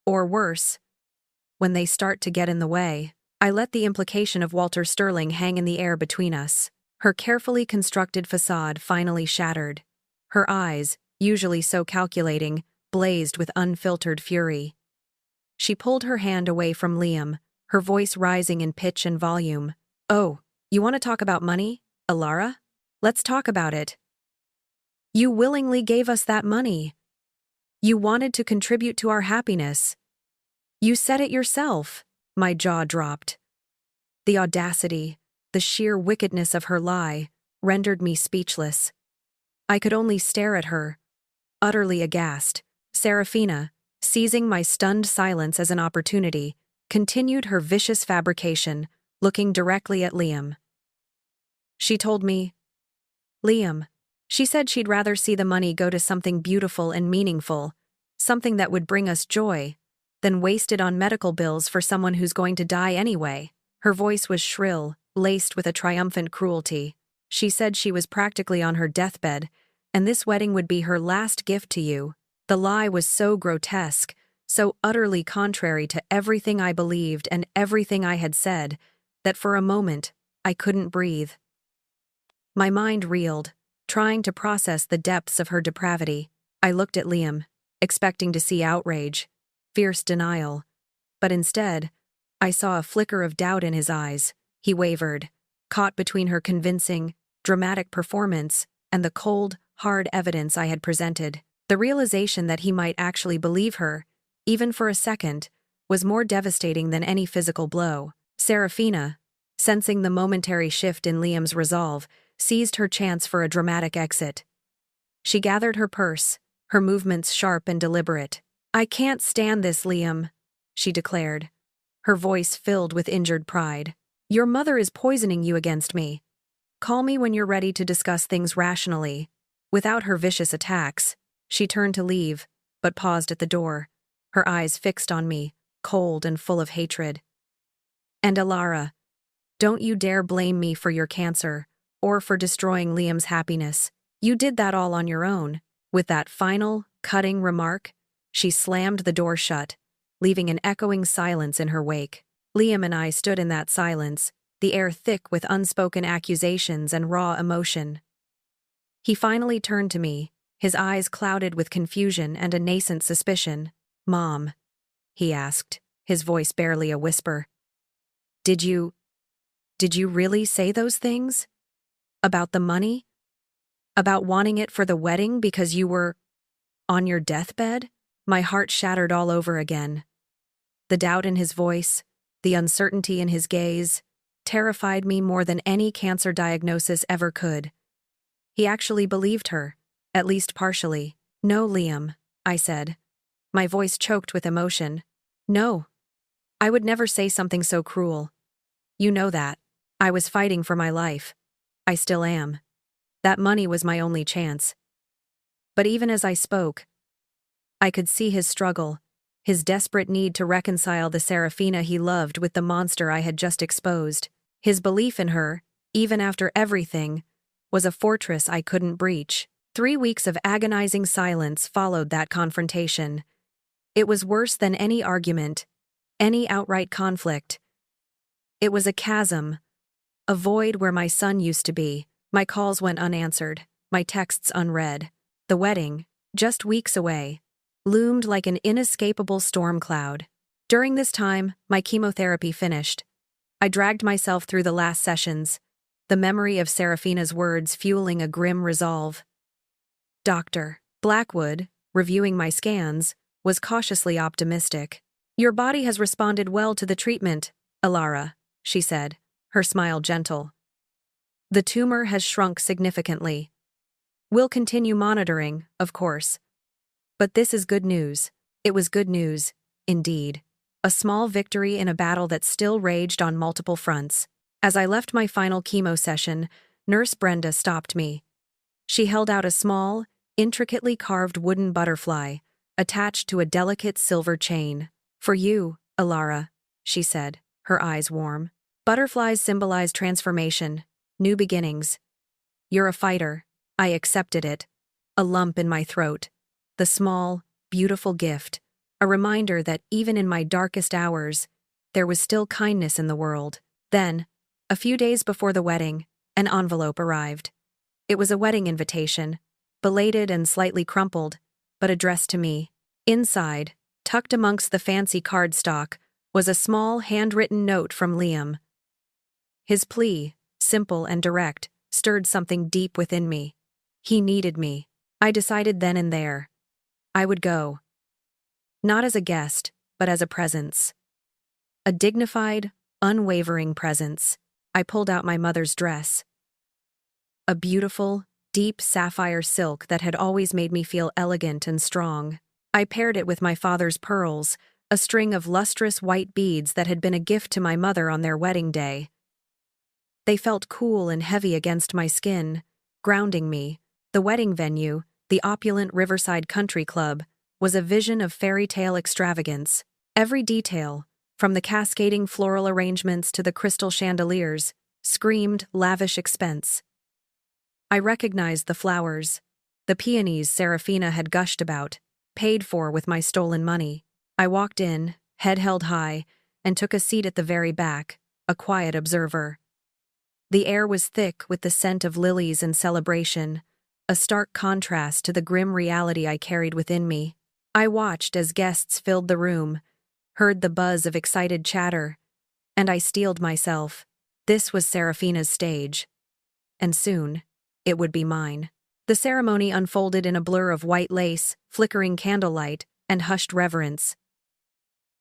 Or worse, when they start to get in the way." I let the implication of Walter Sterling hang in the air between us. Her carefully constructed facade finally shattered. Her eyes, usually so calculating, blazed with unfiltered fury. She pulled her hand away from Liam, her voice rising in pitch and volume. "Oh, you want to talk about money, Alara? Let's talk about it. You willingly gave us that money. You wanted to contribute to our happiness. You said it yourself." My jaw dropped. The audacity, the sheer wickedness of her lie, rendered me speechless. I could only stare at her, utterly aghast. Serafina, seizing my stunned silence as an opportunity, continued her vicious fabrication, looking directly at Liam. "She told me, Liam, she said she'd rather see the money go to something beautiful and meaningful, something that would bring us joy, than waste it on medical bills for someone who's going to die anyway." Her voice was shrill, laced with a triumphant cruelty. "She said she was practically on her deathbed, and this wedding would be her last gift to you." The lie was so grotesque, so utterly contrary to everything I believed and everything I had said, that for a moment, I couldn't breathe. My mind reeled, trying to process the depths of her depravity. I looked at Liam, expecting to see outrage, fierce denial, but instead, I saw a flicker of doubt in his eyes. He wavered, caught between her convincing, dramatic performance and the cold, hard evidence I had presented. The realization that he might actually believe her, even for a second, was more devastating than any physical blow. Serafina, sensing the momentary shift in Liam's resolve, seized her chance for a dramatic exit. She gathered her purse, her movements sharp and deliberate. "I can't stand this, Liam," she declared, her voice filled with injured pride. "Your mother is poisoning you against me. Call me when you're ready to discuss things rationally, without her vicious attacks." She turned to leave, but paused at the door, her eyes fixed on me, cold and full of hatred. "And Alara, don't you dare blame me for your cancer, or for destroying Liam's happiness. You did that all on your own." With that final, cutting remark, she slammed the door shut, leaving an echoing silence in her wake. Liam and I stood in that silence, the air thick with unspoken accusations and raw emotion. He finally turned to me, his eyes clouded with confusion and a nascent suspicion. "Mom," he asked, his voice barely a whisper. Did you really say those things? About the money? About wanting it for the wedding because you were on your deathbed?" My heart shattered all over again. The doubt in his voice, the uncertainty in his gaze, terrified me more than any cancer diagnosis ever could. He actually believed her, at least partially. "No, Liam," I said, my voice choked with emotion. "No. I would never say something so cruel. You know that. I was fighting for my life. I still am. That money was my only chance." But even as I spoke, I could see his struggle, his desperate need to reconcile the Serafina he loved with the monster I had just exposed. His belief in her, even after everything, was a fortress I couldn't breach. 3 weeks of agonizing silence followed that confrontation. It was worse than any argument, any outright conflict. It was a chasm, a void where my son used to be. My calls went unanswered, my texts unread. The wedding, just weeks away, loomed like an inescapable storm cloud. During this time, my chemotherapy finished. I dragged myself through the last sessions, the memory of Serafina's words fueling a grim resolve. Dr. Blackwood, reviewing my scans, was cautiously optimistic. "Your body has responded well to the treatment, Alara," she said, her smile gentle. "The tumor has shrunk significantly. We'll continue monitoring, of course. But this is good news." It was good news, indeed. A small victory in a battle that still raged on multiple fronts. As I left my final chemo session, Nurse Brenda stopped me. She held out a small, intricately carved wooden butterfly, attached to a delicate silver chain. "For you, Alara," she said, her eyes warm. "Butterflies symbolize transformation, new beginnings. You're a fighter." I accepted it, a lump in my throat. The small, beautiful gift, a reminder that even in my darkest hours, there was still kindness in the world. Then, a few days before the wedding, an envelope arrived. It was a wedding invitation, belated and slightly crumpled, but addressed to me. Inside, tucked amongst the fancy cardstock, was a small handwritten note from Liam. His plea, simple and direct, stirred something deep within me. He needed me. I decided then and there. I would go. Not as a guest, but as a presence. A dignified, unwavering presence. I pulled out my mother's dress. A beautiful, deep sapphire silk that had always made me feel elegant and strong. I paired it with my father's pearls, a string of lustrous white beads that had been a gift to my mother on their wedding day. They felt cool and heavy against my skin, grounding me. The wedding venue, the opulent Riverside Country Club, was a vision of fairy tale extravagance. Every detail, from the cascading floral arrangements to the crystal chandeliers, screamed lavish expense. I recognized the flowers, the peonies Serafina had gushed about, paid for with my stolen money. I walked in, head held high, and took a seat at the very back, a quiet observer. The air was thick with the scent of lilies and celebration, a stark contrast to the grim reality I carried within me. I watched as guests filled the room, heard the buzz of excited chatter, and I steeled myself. This was Serafina's stage. And soon, it would be mine. The ceremony unfolded in a blur of white lace, flickering candlelight, and hushed reverence.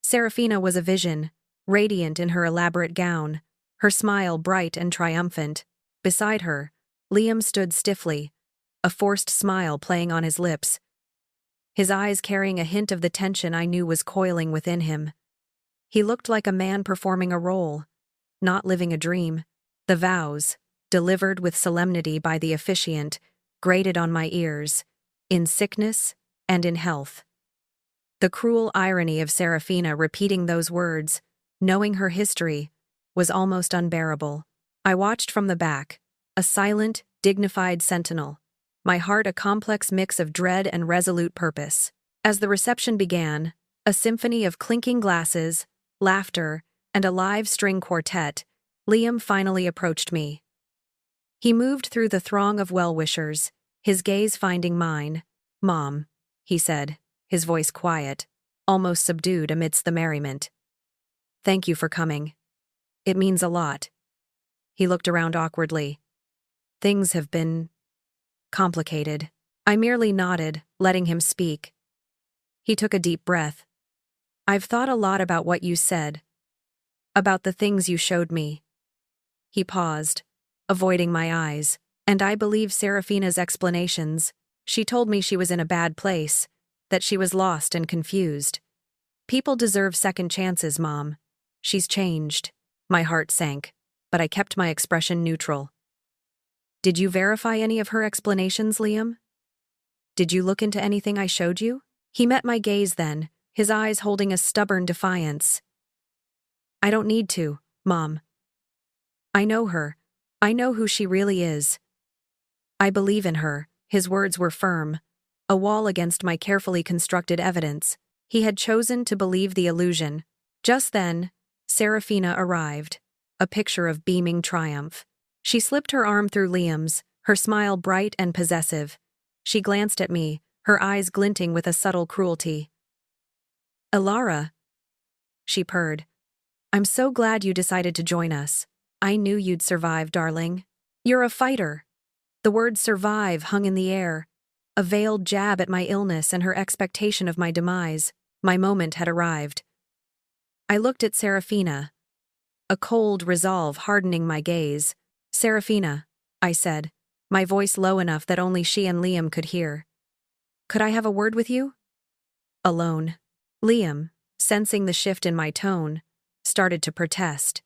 Serafina was a vision, radiant in her elaborate gown, her smile bright and triumphant. Beside her, Liam stood stiffly, a forced smile playing on his lips, his eyes carrying a hint of the tension I knew was coiling within him. He looked like a man performing a role, not living a dream. The vows, delivered with solemnity by the officiant, grated on my ears, in sickness and in health. The cruel irony of Serafina repeating those words, knowing her history, was almost unbearable. I watched from the back, a silent, dignified sentinel, my heart a complex mix of dread and resolute purpose. As the reception began, a symphony of clinking glasses, laughter, and a live string quartet, Liam finally approached me. He moved through the throng of well-wishers, his gaze finding mine. "Mom," he said, his voice quiet, almost subdued amidst the merriment. "Thank you for coming. It means a lot." He looked around awkwardly. "Things have been complicated." I merely nodded, letting him speak. He took a deep breath. "I've thought a lot about what you said, about the things you showed me." He paused, avoiding my eyes, and I believe Serafina's explanations. She told me she was in a bad place, that she was lost and confused. "People deserve second chances, Mom. She's changed." My heart sank, but I kept my expression neutral. "Did you verify any of her explanations, Liam? Did you look into anything I showed you?" He met my gaze then, his eyes holding a stubborn defiance. "I don't need to, Mom. I know her. I know who she really is. I believe in her." His words were firm, a wall against my carefully constructed evidence. He had chosen to believe the illusion. Just then, Serafina arrived, a picture of beaming triumph. She slipped her arm through Liam's, her smile bright and possessive. She glanced at me, her eyes glinting with a subtle cruelty. "Ilara," she purred. "I'm so glad you decided to join us. I knew you'd survive, darling. You're a fighter." The word survive hung in the air, a veiled jab at my illness and her expectation of my demise. My moment had arrived. I looked at Serafina, a cold resolve hardening my gaze. "Serafina," I said, my voice low enough that only she and Liam could hear. "Could I have a word with you?" "Alone." Liam, sensing the shift in my tone, started to protest,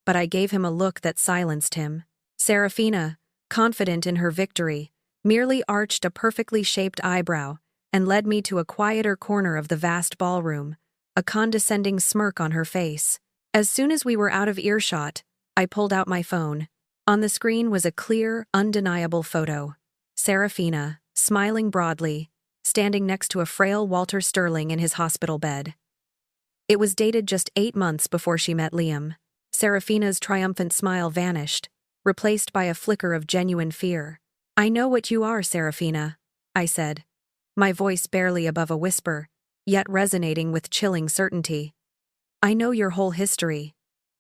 but I gave him a look that silenced him. Serafina, confident in her victory, merely arched a perfectly shaped eyebrow and led me to a quieter corner of the vast ballroom, a condescending smirk on her face. As soon as we were out of earshot, I pulled out my phone. On the screen was a clear, undeniable photo. Serafina, smiling broadly, standing next to a frail Walter Sterling in his hospital bed. It was dated just 8 months before she met Liam. Serafina's triumphant smile vanished, replaced by a flicker of genuine fear. "I know what you are, Serafina," I said, my voice barely above a whisper, yet resonating with chilling certainty. "I know your whole history,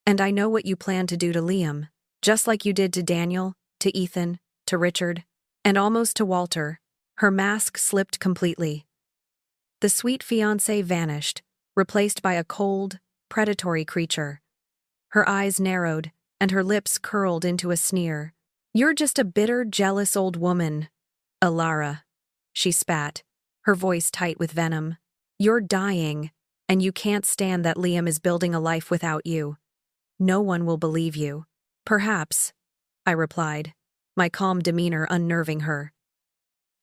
and I know what you plan to do to Liam, just like you did to Daniel, to Ethan, to Richard, and almost to Walter." Her mask slipped completely. The sweet fiancé vanished, replaced by a cold, predatory creature. Her eyes narrowed, and her lips curled into a sneer. "You're just a bitter, jealous old woman, Ilara," she spat, her voice tight with venom. "You're dying, and you can't stand that Liam is building a life without you. No one will believe you." "Perhaps," I replied, my calm demeanor unnerving her.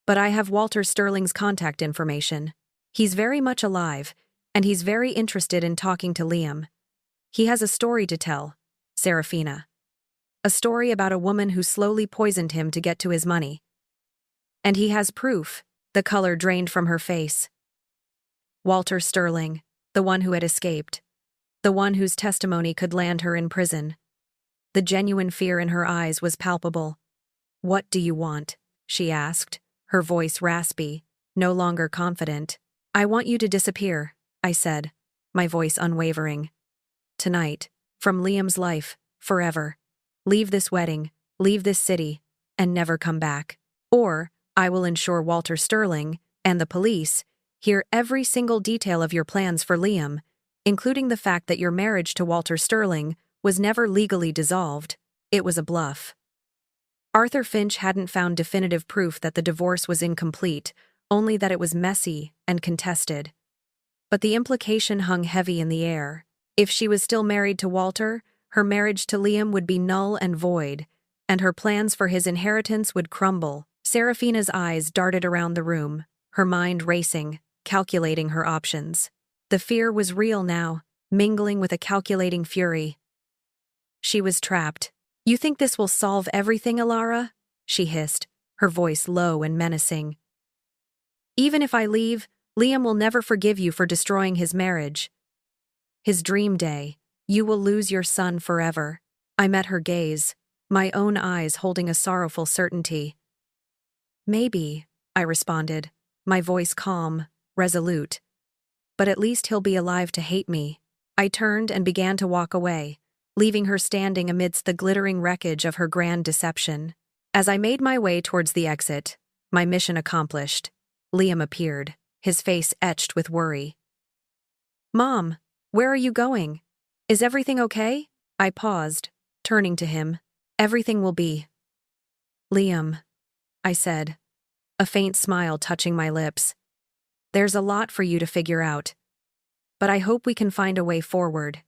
"But I have Walter Sterling's contact information. He's very much alive, and he's very interested in talking to Liam. He has a story to tell, Serafina. A story about a woman who slowly poisoned him to get to his money. And he has proof." The color drained from her face. Walter Sterling, the one who had escaped. The one whose testimony could land her in prison. The genuine fear in her eyes was palpable. "What do you want?" she asked, her voice raspy, no longer confident. "I want you to disappear," I said, my voice unwavering. "Tonight, from Liam's life, forever. Leave this wedding, leave this city, and never come back. Or, I will ensure Walter Sterling, and the police, hear every single detail of your plans for Liam, including the fact that your marriage to Walter Sterling was never legally dissolved. It was a bluff." Arthur Finch hadn't found definitive proof that the divorce was incomplete, only that it was messy and contested. But the implication hung heavy in the air. If she was still married to Walter, her marriage to Liam would be null and void, and her plans for his inheritance would crumble. Serafina's eyes darted around the room, her mind racing, calculating her options. The fear was real now, mingling with a calculating fury. She was trapped. "You think this will solve everything, Ilara?" she hissed, her voice low and menacing. "Even if I leave, Liam will never forgive you for destroying his marriage. His dream day. You will lose your son forever." I met her gaze, my own eyes holding a sorrowful certainty. Maybe, I responded, my voice calm, resolute. But at least he'll be alive to hate me. I turned and began to walk away, leaving her standing amidst the glittering wreckage of her grand deception. As I made my way towards the exit, my mission accomplished, Liam appeared, his face etched with worry. "Mom, where are you going? Is everything okay?" I paused, turning to him. "Everything will be." "Liam," I said, a faint smile touching my lips. "There's a lot for you to figure out. But I hope we can find a way forward.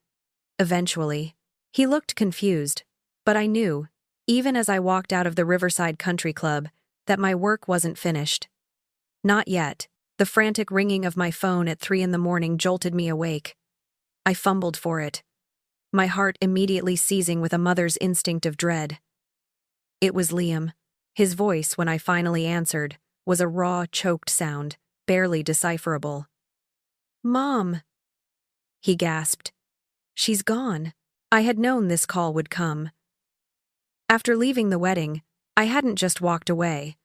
Eventually." He looked confused, but I knew, even as I walked out of the Riverside Country Club, that my work wasn't finished. Not yet. The frantic ringing of my phone at 3 a.m. jolted me awake. I fumbled for it, my heart immediately seizing with a mother's instinct of dread. It was Liam. His voice, when I finally answered, was a raw, choked sound, barely decipherable. "Mom," he gasped. "She's gone." I had known this call would come. After leaving the wedding, I hadn't just walked away.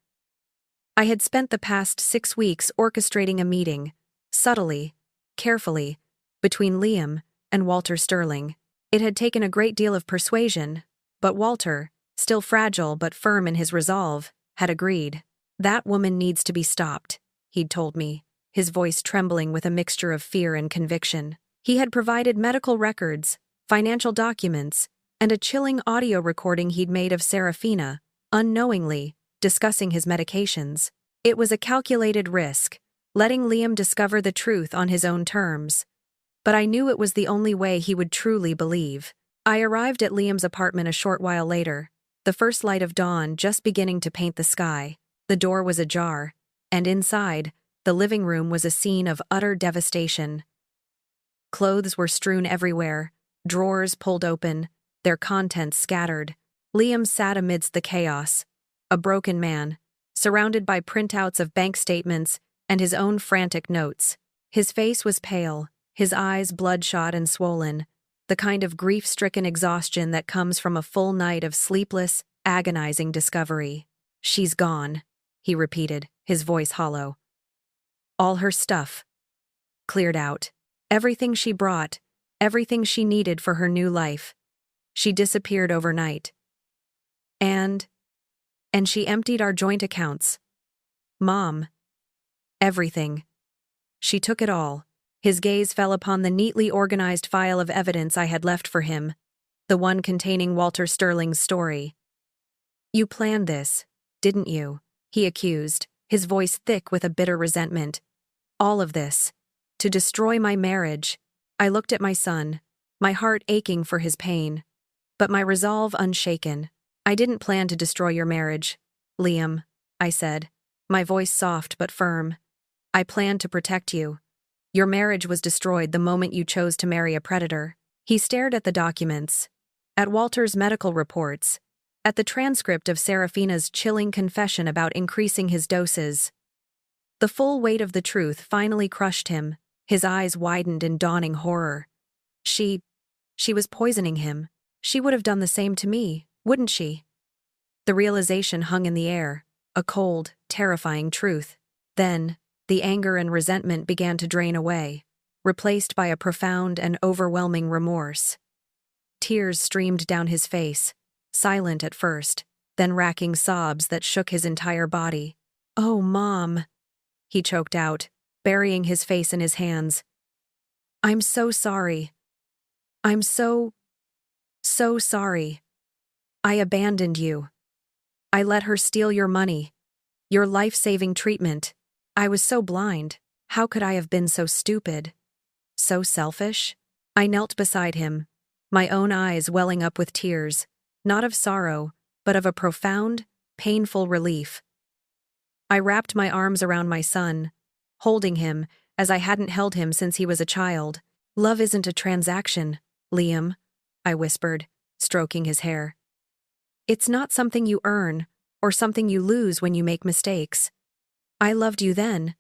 I had spent the past 6 weeks orchestrating a meeting, subtly, carefully, between Liam and Walter Sterling. It had taken a great deal of persuasion, but Walter, still fragile but firm in his resolve, had agreed. "That woman needs to be stopped," he'd told me, his voice trembling with a mixture of fear and conviction. He had provided medical records, financial documents, and a chilling audio recording he'd made of Serafina, unknowingly, discussing his medications. It was a calculated risk, letting Liam discover the truth on his own terms. But I knew it was the only way he would truly believe. I arrived at Liam's apartment a short while later, the first light of dawn just beginning to paint the sky. The door was ajar, and inside, the living room was a scene of utter devastation. Clothes were strewn everywhere, drawers pulled open, their contents scattered. Liam sat amidst the chaos, a broken man, surrounded by printouts of bank statements and his own frantic notes. His face was pale, his eyes bloodshot and swollen, the kind of grief-stricken exhaustion that comes from a full night of sleepless, agonizing discovery. "She's gone," he repeated, his voice hollow. "All her stuff. Cleared out. Everything she brought, everything she needed for her new life. She disappeared overnight. And she emptied our joint accounts. Mom. Everything. She took it all." His gaze fell upon the neatly organized file of evidence I had left for him, the one containing Walter Sterling's story. "You planned this, didn't you?" he accused, his voice thick with a bitter resentment. "All of this. To destroy my marriage." I looked at my son, my heart aching for his pain, but my resolve unshaken. "I didn't plan to destroy your marriage, Liam," I said, my voice soft but firm. "I planned to protect you. Your marriage was destroyed the moment you chose to marry a predator." He stared at the documents, at Walter's medical reports, at the transcript of Serafina's chilling confession about increasing his doses. The full weight of the truth finally crushed him, his eyes widened in dawning horror. She was poisoning him. She would have done the same to me, wouldn't she? The realization hung in the air, a cold, terrifying truth. Then, the anger and resentment began to drain away, replaced by a profound and overwhelming remorse. Tears streamed down his face, silent at first, then racking sobs that shook his entire body. "Oh, Mom," he choked out, burying his face in his hands. "I'm so sorry. I'm so sorry. I abandoned you. I let her steal your money, your life-saving treatment. I was so blind. How could I have been so stupid? So selfish?" I knelt beside him, my own eyes welling up with tears, not of sorrow, but of a profound, painful relief. I wrapped my arms around my son, holding him as I hadn't held him since he was a child. "Love isn't a transaction, Liam," I whispered, stroking his hair. "It's not something you earn or something you lose when you make mistakes. I loved you then,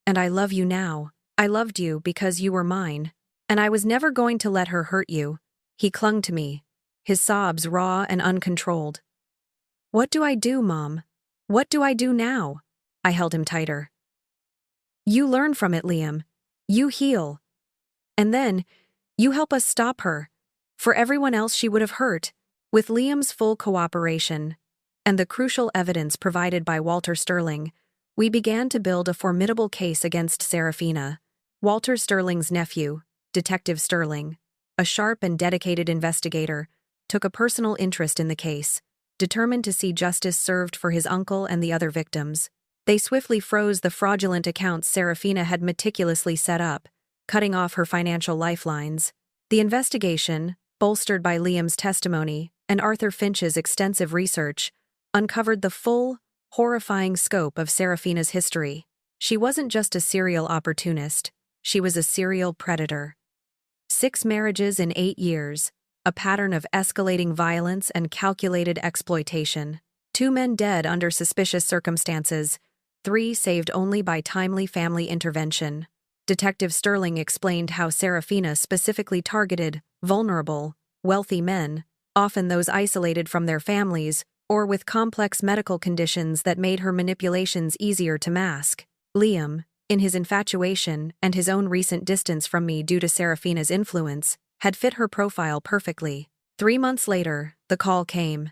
and I love you now. I loved you because you were mine, and I was never going to let her hurt you." He clung to me, his sobs raw and uncontrolled. "What do I do, Mom? What do I do now?" I held him tighter. "You learn from it, Liam. You heal. And then, you help us stop her. For everyone else she would have hurt." With Liam's full cooperation, and the crucial evidence provided by Walter Sterling, we began to build a formidable case against Serafina. Walter Sterling's nephew, Detective Sterling, a sharp and dedicated investigator, took a personal interest in the case, determined to see justice served for his uncle and the other victims. They swiftly froze the fraudulent accounts Serafina had meticulously set up, cutting off her financial lifelines. The investigation, bolstered by Liam's testimony and Arthur Finch's extensive research, uncovered the full, horrifying scope of Serafina's history. She wasn't just a serial opportunist, she was a serial predator. 6 marriages in 8 years, a pattern of escalating violence and calculated exploitation. 2 men dead under suspicious circumstances, 3 saved only by timely family intervention. Detective Sterling explained how Serafina specifically targeted vulnerable, wealthy men, often those isolated from their families or with complex medical conditions that made her manipulations easier to mask. Liam, in his infatuation and his own recent distance from me due to Serafina's influence, had fit her profile perfectly. 3 months later, the call came.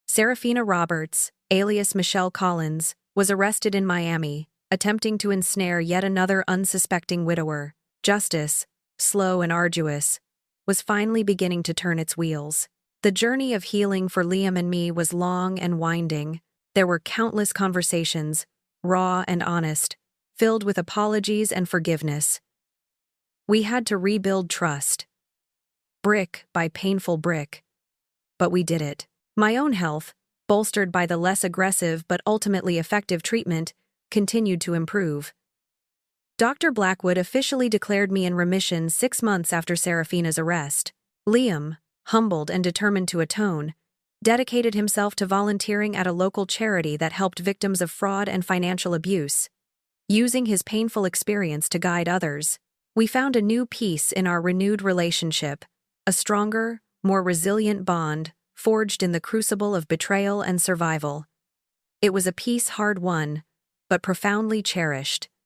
Serafina Roberts, alias Michelle Collins, was arrested in Miami, attempting to ensnare yet another unsuspecting widower. Justice, slow and arduous, was finally beginning to turn its wheels. The journey of healing for Liam and me was long and winding. There were countless conversations, raw and honest, filled with apologies and forgiveness. We had to rebuild trust, brick by painful brick. But we did it. My own health, bolstered by the less aggressive but ultimately effective treatment, continued to improve. Dr. Blackwood officially declared me in remission 6 months after Serafina's arrest. Liam, humbled and determined to atone, dedicated himself to volunteering at a local charity that helped victims of fraud and financial abuse. Using his painful experience to guide others, we found a new peace in our renewed relationship, a stronger, more resilient bond forged in the crucible of betrayal and survival. It was a peace hard won, but profoundly cherished.